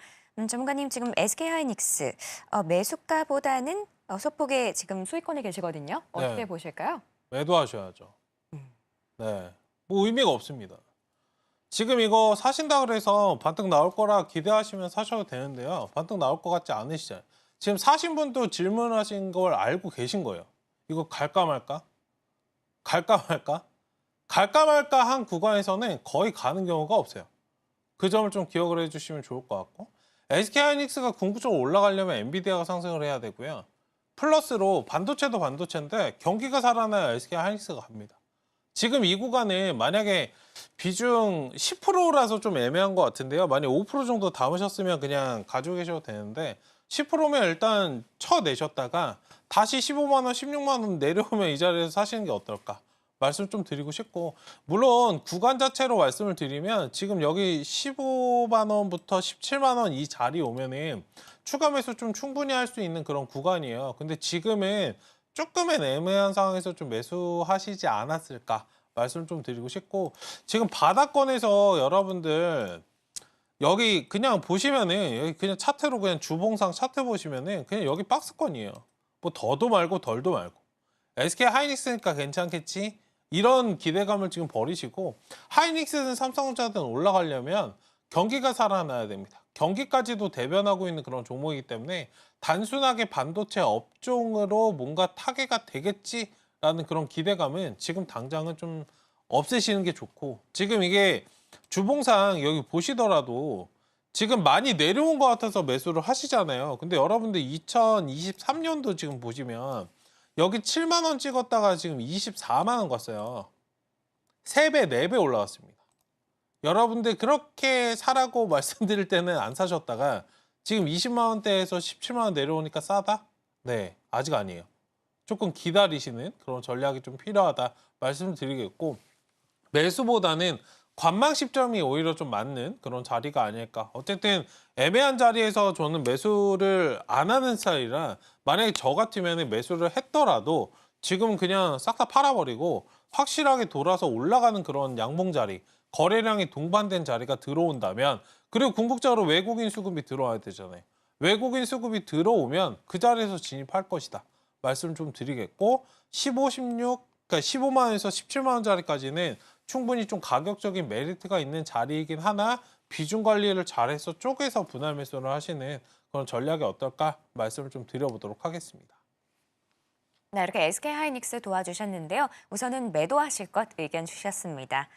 전문가님 지금 SK하이닉스 매수가보다는 소폭의 지금 수익권에 계시거든요. 어떻게 보실까요? 매도하셔야죠. 네, 뭐 의미가 없습니다. 지금 이거 사신다 그래서 반등 나올 거라 기대하시면 사셔도 되는데요. 반등 나올 것 같지 않으시죠? 지금 사신 분도 질문하신 걸 알고 계신 거예요. 이거 갈까 말까? 갈까 말까? 갈까 말까 한 구간에서는 거의 가는 경우가 없어요. 그 점을 좀 기억을 해주시면 좋을 것 같고 SK하이닉스가 궁극적으로 올라가려면 엔비디아가 상승을 해야 되고요. 플러스로 반도체도 반도체인데 경기가 살아나야 SK하이닉스가 갑니다. 지금 이 구간은 만약에 비중 10%라서 좀 애매한 것 같은데요. 만약 5% 정도 담으셨으면 그냥 가지고 계셔도 되는데 10%면 일단 쳐내셨다가 다시 15만 원, 16만 원 내려오면 이 자리에서 사시는 게 어떨까? 말씀 좀 드리고 싶고, 물론 구간 자체로 말씀을 드리면 지금 여기 15만 원부터 17만 원 이 자리 오면은 추가 매수 좀 충분히 할 수 있는 그런 구간이에요. 근데 지금은 조금은 애매한 상황에서 좀 매수하시지 않았을까 말씀 좀 드리고 싶고, 지금 바닥권에서 여러분들 여기 그냥 보시면은 여기 그냥 차트로 그냥 주봉상 차트 보시면은 그냥 여기 박스권이에요. 뭐 더도 말고 덜도 말고. SK 하이닉스니까 괜찮겠지? 이런 기대감을 지금 버리시고, 하이닉스든 삼성전자든 올라가려면 경기가 살아나야 됩니다. 경기까지도 대변하고 있는 그런 종목이기 때문에 단순하게 반도체 업종으로 뭔가 타개가 되겠지라는 그런 기대감은 지금 당장은 좀 없애시는 게 좋고, 지금 이게 주봉상 여기 보시더라도 지금 많이 내려온 것 같아서 매수를 하시잖아요. 근데 여러분들 2023년도 지금 보시면 여기 7만 원 찍었다가 지금 24만 원 갔어요. 3배, 4배 올라왔습니다. 여러분들 그렇게 사라고 말씀드릴 때는 안 사셨다가 지금 20만 원대에서 17만 원 내려오니까 싸다? 네, 아직 아니에요. 조금 기다리시는 그런 전략이 좀 필요하다 말씀드리겠고, 매수보다는 관망 시점이 오히려 좀 맞는 그런 자리가 아닐까. 어쨌든 애매한 자리에서 저는 매수를 안 하는 스타일이라, 만약에 저 같으면 매수를 했더라도 지금 그냥 싹 다 팔아버리고 확실하게 돌아서 올라가는 그런 양봉 자리, 거래량이 동반된 자리가 들어온다면, 그리고 궁극적으로 외국인 수급이 들어와야 되잖아요. 외국인 수급이 들어오면 그 자리에서 진입할 것이다 말씀 좀 드리겠고, 15, 16, 그러니까 15만 원에서 17만 원짜리까지는 충분히 좀 가격적인 메리트가 있는 자리이긴 하나, 비중 관리를 잘해서 쪼개서 분할 매수를 하시는 그런 전략이 어떨까 말씀을 좀 드려보도록 하겠습니다. 네, 이렇게 SK 하이닉스 도와주셨는데요. 우선은 매도하실 것 의견 주셨습니다.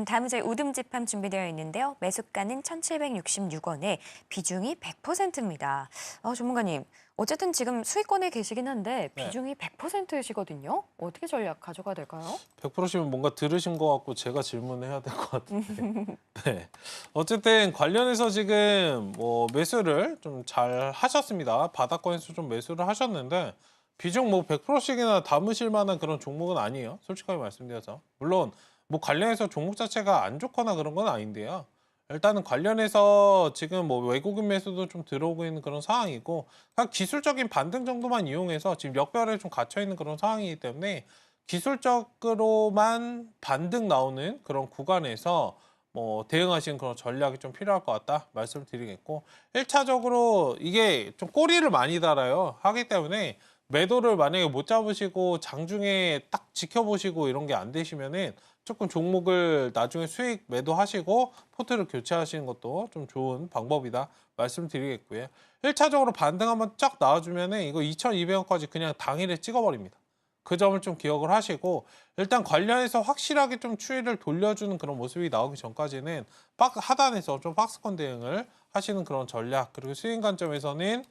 다음은 저희 우듬집합 준비되어 있는데요. 매수가는 1,766원에 비중이 100%입니다. 전문가님, 어쨌든 지금 수익권에 계시긴 한데 네. 비중이 100%시거든요. 어떻게 전략 가져가야 될까요? 100%시면 뭔가 들으신 것 같고 제가 질문해야 될 것 같은데. 네. 어쨌든 관련해서 지금 뭐 매수를 좀 잘 하셨습니다. 바닥권에서 좀 매수를 하셨는데 비중 뭐 100%씩이나 담으실 만한 그런 종목은 아니에요. 솔직하게 말씀드려서. 물론 뭐 관련해서 종목 자체가 안 좋거나 그런 건 아닌데요. 일단은 관련해서 지금 뭐 외국인 매수도 좀 들어오고 있는 그런 상황이고, 그냥 기술적인 반등 정도만 이용해서 지금 역별에 좀 갇혀 있는 그런 상황이기 때문에 기술적으로만 반등 나오는 그런 구간에서 뭐 대응하시는 그런 전략이 좀 필요할 것 같다 말씀을 드리겠고, 1차적으로 이게 좀 꼬리를 많이 달아요. 하기 때문에 매도를 만약에 못 잡으시고 장중에 딱 지켜보시고 이런 게 안 되시면은 조금 종목을 나중에 수익 매도하시고 포트를 교체하시는 것도 좀 좋은 방법이다 말씀드리겠고요. 1차적으로 반등 한번 쫙 나와주면은 이거 2,200원까지 그냥 당일에 찍어버립니다. 그 점을 좀 기억을 하시고, 일단 관련해서 확실하게 좀 추이를 돌려주는 그런 모습이 나오기 전까지는 하단에서 좀 박스권 대응을 하시는 그런 전략, 그리고 수익 관점에서는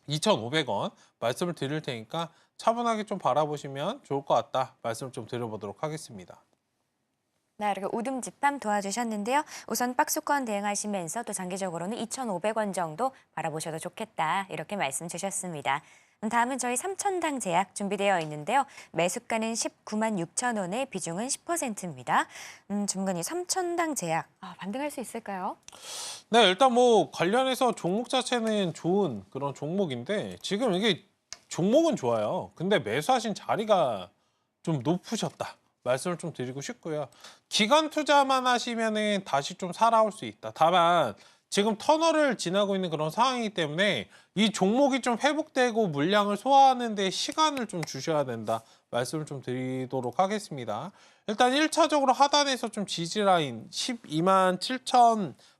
2,500원 말씀을 드릴 테니까 차분하게 좀 바라보시면 좋을 것 같다 말씀을 좀 드려보도록 하겠습니다. 네, 이렇게 우듬집합 도와주셨는데요. 우선 박스권 대응하시면서 또 장기적으로는 2,500원 정도 바라보셔도 좋겠다 이렇게 말씀 주셨습니다. 다음은 저희 삼천당 제약 준비되어 있는데요. 매수가는 19만 6천 원에 비중은 10%입니다. 전문가님, 삼천당 제약 반등할 수 있을까요? 네, 일단 뭐 관련해서 종목 자체는 좋은 그런 종목인데 지금 이게 종목은 좋아요. 근데 매수하신 자리가 좀 높으셨다 말씀을 좀 드리고 싶고요. 기간 투자만 하시면은 다시 좀 살아올 수 있다. 다만 지금 터널을 지나고 있는 그런 상황이기 때문에 이 종목이 좀 회복되고 물량을 소화하는 데 시간을 좀 주셔야 된다 말씀을 좀 드리도록 하겠습니다. 일단 1차적으로 하단에서 좀 지지 라인 12만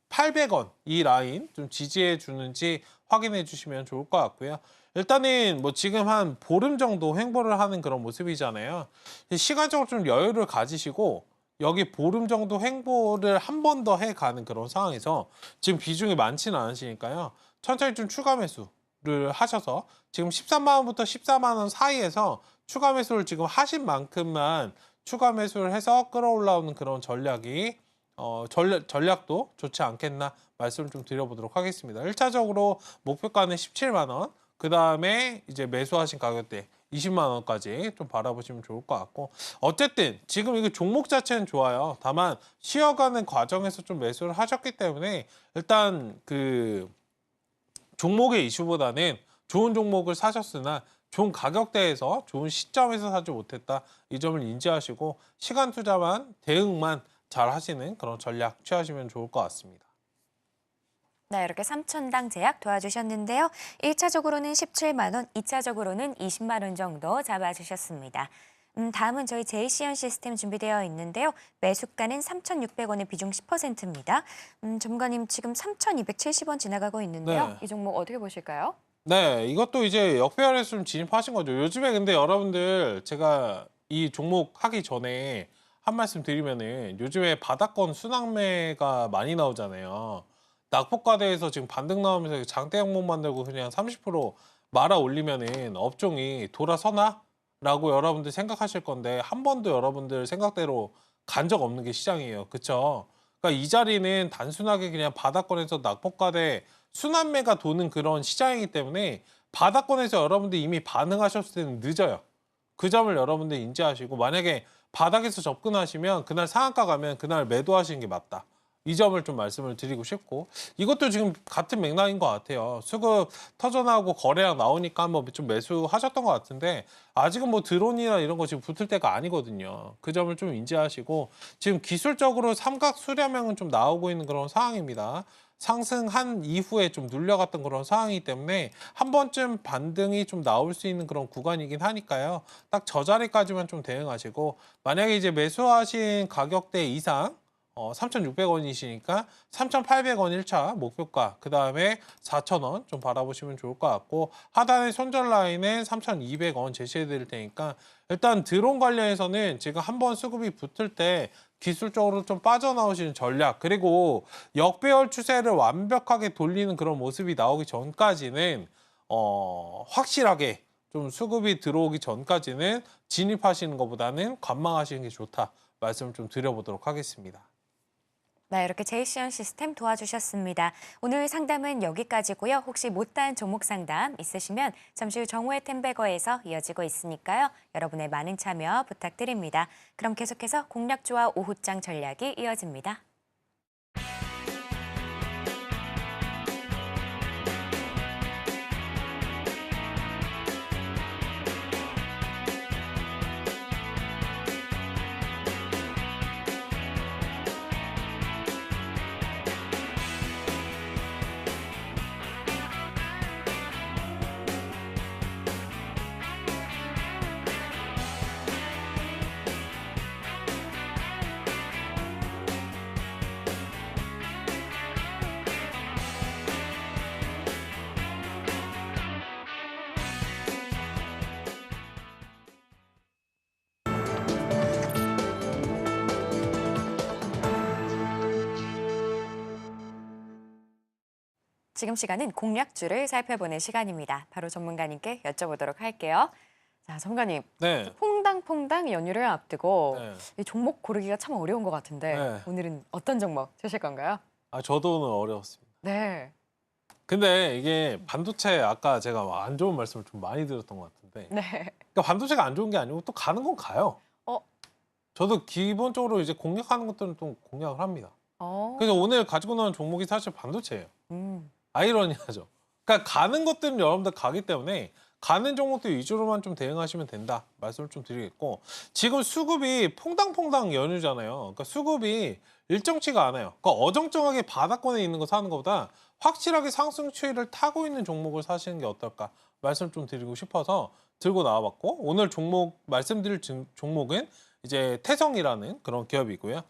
7,800원 이 라인 좀 지지해 주는지 확인해 주시면 좋을 것 같고요. 일단은 뭐 지금 한 보름 정도 횡보를 하는 그런 모습이잖아요. 시간적으로 좀 여유를 가지시고 여기 보름 정도 횡보를 한 번 더 해가는 그런 상황에서 지금 비중이 많지는 않으시니까요. 천천히 좀 추가 매수를 하셔서 지금 13만 원부터 14만 원 사이에서 추가 매수를 지금 하신 만큼만 추가 매수를 해서 끌어올라오는 그런 전략이 전략도 좋지 않겠나 말씀을 좀 드려보도록 하겠습니다. 1차적으로 목표가는 17만 원, 그 다음에 이제 매수하신 가격대 20만 원까지 좀 바라보시면 좋을 것 같고 어쨌든 지금 이거 종목 자체는 좋아요. 다만 쉬어가는 과정에서 좀 매수를 하셨기 때문에 일단 그 종목의 이슈보다는 좋은 종목을 사셨으나 좋은 가격대에서 좋은 시점에서 사지 못했다. 이 점을 인지하시고 시간 투자만 대응만 잘 하시는 그런 전략 취하시면 좋을 것 같습니다. 네, 이렇게 3천당 제약 도와주셨는데요. 1차적으로는 17만 원, 2차적으로는 20만 원 정도 잡아주셨습니다. 다음은 저희 JCN 시스템 준비되어 있는데요. 매수가는 3,600원의 비중 10%입니다. 전문가님 지금 3,270원 지나가고 있는데요. 네. 이 종목 어떻게 보실까요? 네, 이것도 이제 역배열에 좀 진입하신 거죠. 요즘에 근데 여러분들 제가 이 종목 하기 전에 한 말씀 드리면은 요즘에 바닥권 순항매가 많이 나오잖아요. 낙폭과대에서 지금 반등 나오면서 장대 항목 만들고 그냥 30% 말아 올리면은 업종이 돌아서나? 라고 여러분들 생각하실 건데 한 번도 여러분들 생각대로 간 적 없는 게 시장이에요. 그쵸? 그러니까 이 자리는 단순하게 그냥 바닥권에서 낙폭과대 순환매가 도는 그런 시장이기 때문에 바닥권에서 여러분들 이미 반응하셨을 때는 늦어요. 그 점을 여러분들 인지하시고 만약에 바닥에서 접근하시면 그날 상한가 가면 그날 매도하시는 게 맞다. 이 점을 좀 말씀을 드리고 싶고 이것도 지금 같은 맥락인 것 같아요. 수급 터져나오고 거래량 나오니까 한번 좀 매수하셨던 것 같은데 아직은 뭐 드론이나 이런 거 지금 붙을 때가 아니거든요. 그 점을 좀 인지하시고 지금 기술적으로 삼각 수렴형은 좀 나오고 있는 그런 상황입니다. 상승한 이후에 좀 눌려갔던 그런 상황이기 때문에 한 번쯤 반등이 좀 나올 수 있는 그런 구간이긴 하니까요. 딱 저 자리까지만 좀 대응하시고 만약에 이제 매수하신 가격대 이상 3,600원이시니까 3,800원 1차 목표가 그 다음에 4,000원 좀 바라보시면 좋을 것 같고 하단의 손절 라인은 3,200원 제시해 드릴 테니까 일단 드론 관련해서는 지금 한번 수급이 붙을 때 기술적으로 좀 빠져나오시는 전략 그리고 역배열 추세를 완벽하게 돌리는 그런 모습이 나오기 전까지는 확실하게 좀 수급이 들어오기 전까지는 진입하시는 것보다는 관망하시는 게 좋다 말씀을 좀 드려보도록 하겠습니다. 네, 이렇게 JCN 시스템 도와주셨습니다. 오늘 상담은 여기까지고요. 혹시 못다한 종목 상담 있으시면 잠시 후 정오의 템베거에서 이어지고 있으니까요. 여러분의 많은 참여 부탁드립니다. 그럼 계속해서 공략주와 오후장 전략이 이어집니다. 지금 시간은 공략주를 살펴보는 시간입니다. 바로 전문가님께 여쭤보도록 할게요. 자, 전문가님. 네. 퐁당퐁당 연휴를 앞두고 네. 이 종목 고르기가 참 어려운 것 같은데 네. 오늘은 어떤 종목 주실 건가요? 저도 오늘 어려웠습니다. 네. 근데 이게 반도체 아까 제가 안 좋은 말씀을 좀 많이 드렸던 것 같은데 네. 그러니까 반도체가 안 좋은 게 아니고 또 가는 건 가요. 저도 기본적으로 이제 공략하는 것들은 또 공략을 합니다. 그래서 오늘 가지고 나온 종목이 사실 반도체예요. 아이러니하죠. 그러니까 가는 것들은 여러분들 가기 때문에 가는 종목들 위주로만 좀 대응하시면 된다 말씀을 좀 드리겠고 지금 수급이 퐁당퐁당 연휴잖아요. 그러니까 수급이 일정치가 않아요. 그러니까 어정쩡하게 바닥권에 있는 거 사는 것보다 확실하게 상승 추이를 타고 있는 종목을 사시는 게 어떨까 말씀 좀 드리고 싶어서 들고 나와봤고 오늘 종목 말씀드릴 종목은 이제 태성이라는 그런 기업이고요.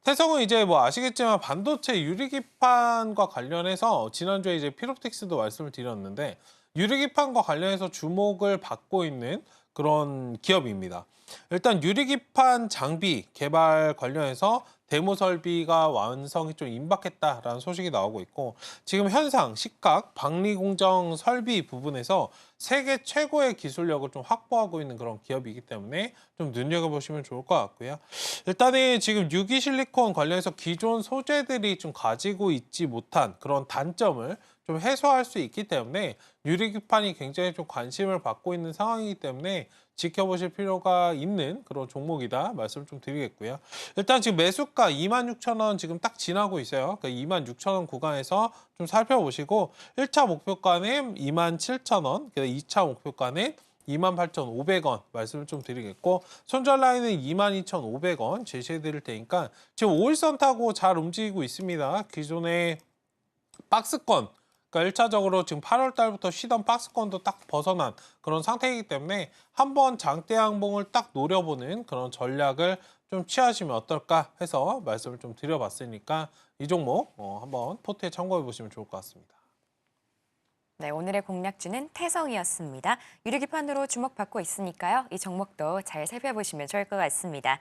태성은 이제 뭐 아시겠지만 반도체 유리기판과 관련해서 지난주에 이제 피롭틱스도 말씀을 드렸는데 유리기판과 관련해서 주목을 받고 있는 그런 기업입니다. 일단 유리기판 장비 개발 관련해서 데모 설비가 완성이 좀 임박했다라는 소식이 나오고 있고 지금 현상, 식각, 박리공정 설비 부분에서 세계 최고의 기술력을 좀 확보하고 있는 그런 기업이기 때문에 좀 눈여겨보시면 좋을 것 같고요. 일단은 지금 유기실리콘 관련해서 기존 소재들이 좀 가지고 있지 못한 그런 단점을 좀 해소할 수 있기 때문에 유리기판이 굉장히 좀 관심을 받고 있는 상황이기 때문에 지켜보실 필요가 있는 그런 종목이다 말씀을 좀 드리겠고요. 일단 지금 매수가 26,000원 지금 딱 지나고 있어요. 그러니까 26,000원 구간에서 좀 살펴보시고 1차 목표가는 27,000원, 2차 목표가는 28,500원 말씀을 좀 드리겠고 손절 라인은 22,500원 제시해 드릴 테니까 지금 5일선 타고 잘 움직이고 있습니다. 기존의 박스권 그러니까 1차적으로 지금 8월 달부터 쉬던 박스권도 딱 벗어난 그런 상태이기 때문에 한번 장대 양봉을 딱 노려보는 그런 전략을 좀 취하시면 어떨까 해서 말씀을 좀 드려봤으니까 이 종목 한번 포트에 참고해 보시면 좋을 것 같습니다. 네, 오늘의 공략주는 태성이었습니다. 유리기판으로 주목받고 있으니까요. 이 종목도 잘 살펴보시면 좋을 것 같습니다.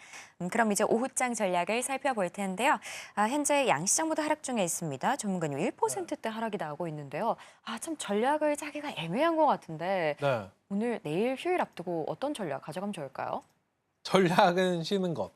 그럼 이제 오후장 전략을 살펴볼 텐데요. 현재 양시장보다 하락 중에 있습니다. 전문가님 1%대 하락이 나오고 있는데요. 참 전략을 짜기가 애매한 것 같은데 네. 오늘 내일 휴일 앞두고 어떤 전략 가져가면 좋을까요? 전략은 쉬는 것.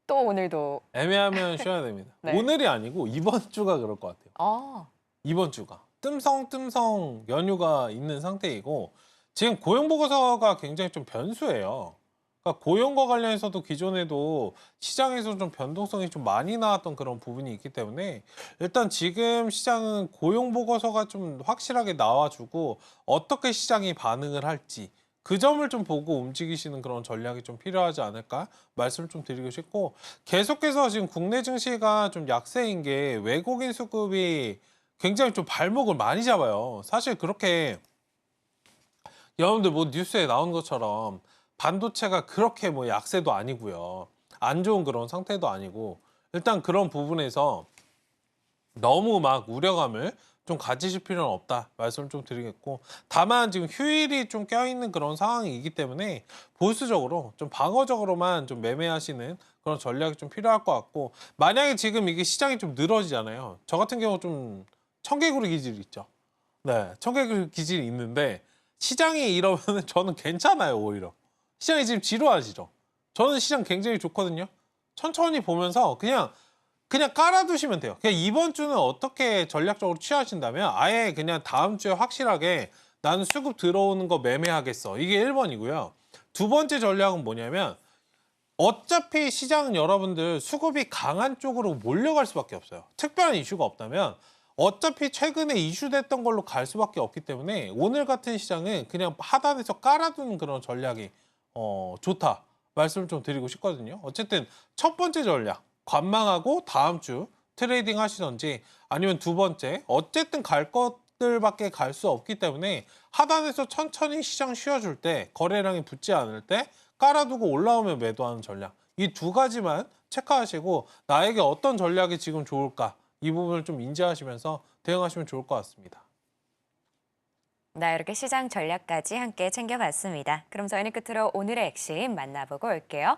또 오늘도 애매하면 쉬어야 됩니다. 네. 오늘이 아니고 이번 주가 그럴 것 같아요. 이번 주가. 뜸성뜸성 연휴가 있는 상태이고 지금 고용보고서가 굉장히 좀 변수예요. 그러니까 고용과 관련해서도 기존에도 시장에서 좀 변동성이 좀 많이 나왔던 그런 부분이 있기 때문에 일단 지금 시장은 고용보고서가 좀 확실하게 나와주고 어떻게 시장이 반응을 할지 그 점을 좀 보고 움직이시는 그런 전략이 좀 필요하지 않을까 말씀을 좀 드리고 싶고 계속해서 지금 국내 증시가 좀 약세인 게 외국인 수급이 굉장히 좀 발목을 많이 잡아요. 사실 그렇게 여러분들 뭐 뉴스에 나온 것처럼 반도체가 그렇게 뭐 약세도 아니고요. 안 좋은 그런 상태도 아니고 일단 그런 부분에서 너무 막 우려감을 좀 가지실 필요는 없다 말씀을 좀 드리겠고 다만 지금 휴일이 좀 껴있는 그런 상황이기 때문에 보수적으로 좀 방어적으로만 좀 매매하시는 그런 전략이 좀 필요할 것 같고 만약에 지금 이게 시장이 좀 늘어지잖아요. 저 같은 경우 좀 청개구리 기질이 있죠. 네, 청개구리 기질이 있는데 시장이 이러면 저는 괜찮아요, 오히려. 시장이 지금 지루하시죠? 저는 시장 굉장히 좋거든요. 천천히 보면서 그냥 깔아두시면 돼요. 그냥 이번 주는 어떻게 전략적으로 취하신다면 아예 그냥 다음 주에 확실하게 나는 수급 들어오는 거 매매하겠어. 이게 1번이고요. 두 번째 전략은 뭐냐면 어차피 시장은 여러분들 수급이 강한 쪽으로 몰려갈 수밖에 없어요. 특별한 이슈가 없다면 어차피 최근에 이슈됐던 걸로 갈 수밖에 없기 때문에 오늘 같은 시장은 그냥 하단에서 깔아두는 그런 전략이 좋다 말씀을 좀 드리고 싶거든요. 어쨌든 첫 번째 전략 관망하고 다음 주 트레이딩 하시던지 아니면 두 번째 어쨌든 갈 것들밖에 갈 수 없기 때문에 하단에서 천천히 시장 쉬어줄 때 거래량이 붙지 않을 때 깔아두고 올라오면 매도하는 전략 이 두 가지만 체크하시고 나에게 어떤 전략이 지금 좋을까 이 부분을 좀 인지하시면서 대응하시면 좋을 것 같습니다. 네, 이렇게 시장 전략까지 함께 챙겨봤습니다. 그럼 저희는 끝으로 오늘의 핵심 만나보고 올게요.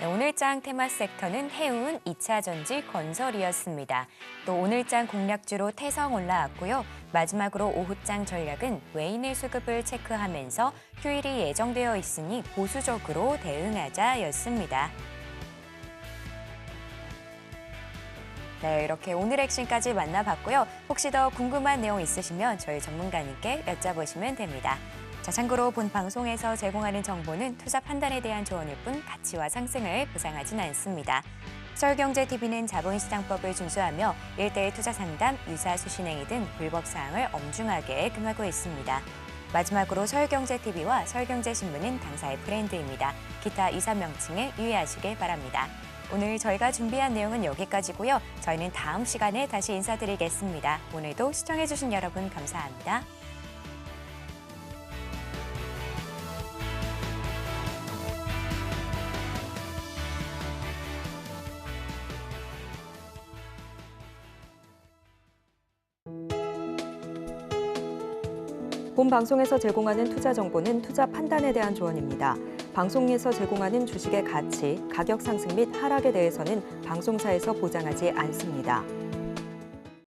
네, 오늘장 테마 섹터는 해운, 2차 전지, 건설이었습니다. 또 오늘장 공략주로 태성 올라왔고요. 마지막으로 오후장 전략은 외인의 수급을 체크하면서 휴일이 예정되어 있으니 보수적으로 대응하자였습니다. 네, 이렇게 오늘 핵심까지 만나봤고요. 혹시 더 궁금한 내용 있으시면 저희 전문가님께 여쭤보시면 됩니다. 자, 참고로 본 방송에서 제공하는 정보는 투자 판단에 대한 조언일 뿐 가치와 상승을 보장하진 않습니다. 서울경제TV는 자본시장법을 준수하며 1:1 투자 상담, 유사 수신행위 등 불법 사항을 엄중하게 금하고 있습니다. 마지막으로 서울경제TV와 서울경제신문은 당사의 브랜드입니다. 기타 이사 명칭에 유의하시길 바랍니다. 오늘 저희가 준비한 내용은 여기까지고요. 저희는 다음 시간에 다시 인사드리겠습니다. 오늘도 시청해주신 여러분 감사합니다. 본 방송에서 제공하는 투자 정보는 투자 판단에 대한 조언입니다. 방송에서 제공하는 주식의 가치, 가격 상승 및 하락에 대해서는 방송사에서 보장하지 않습니다.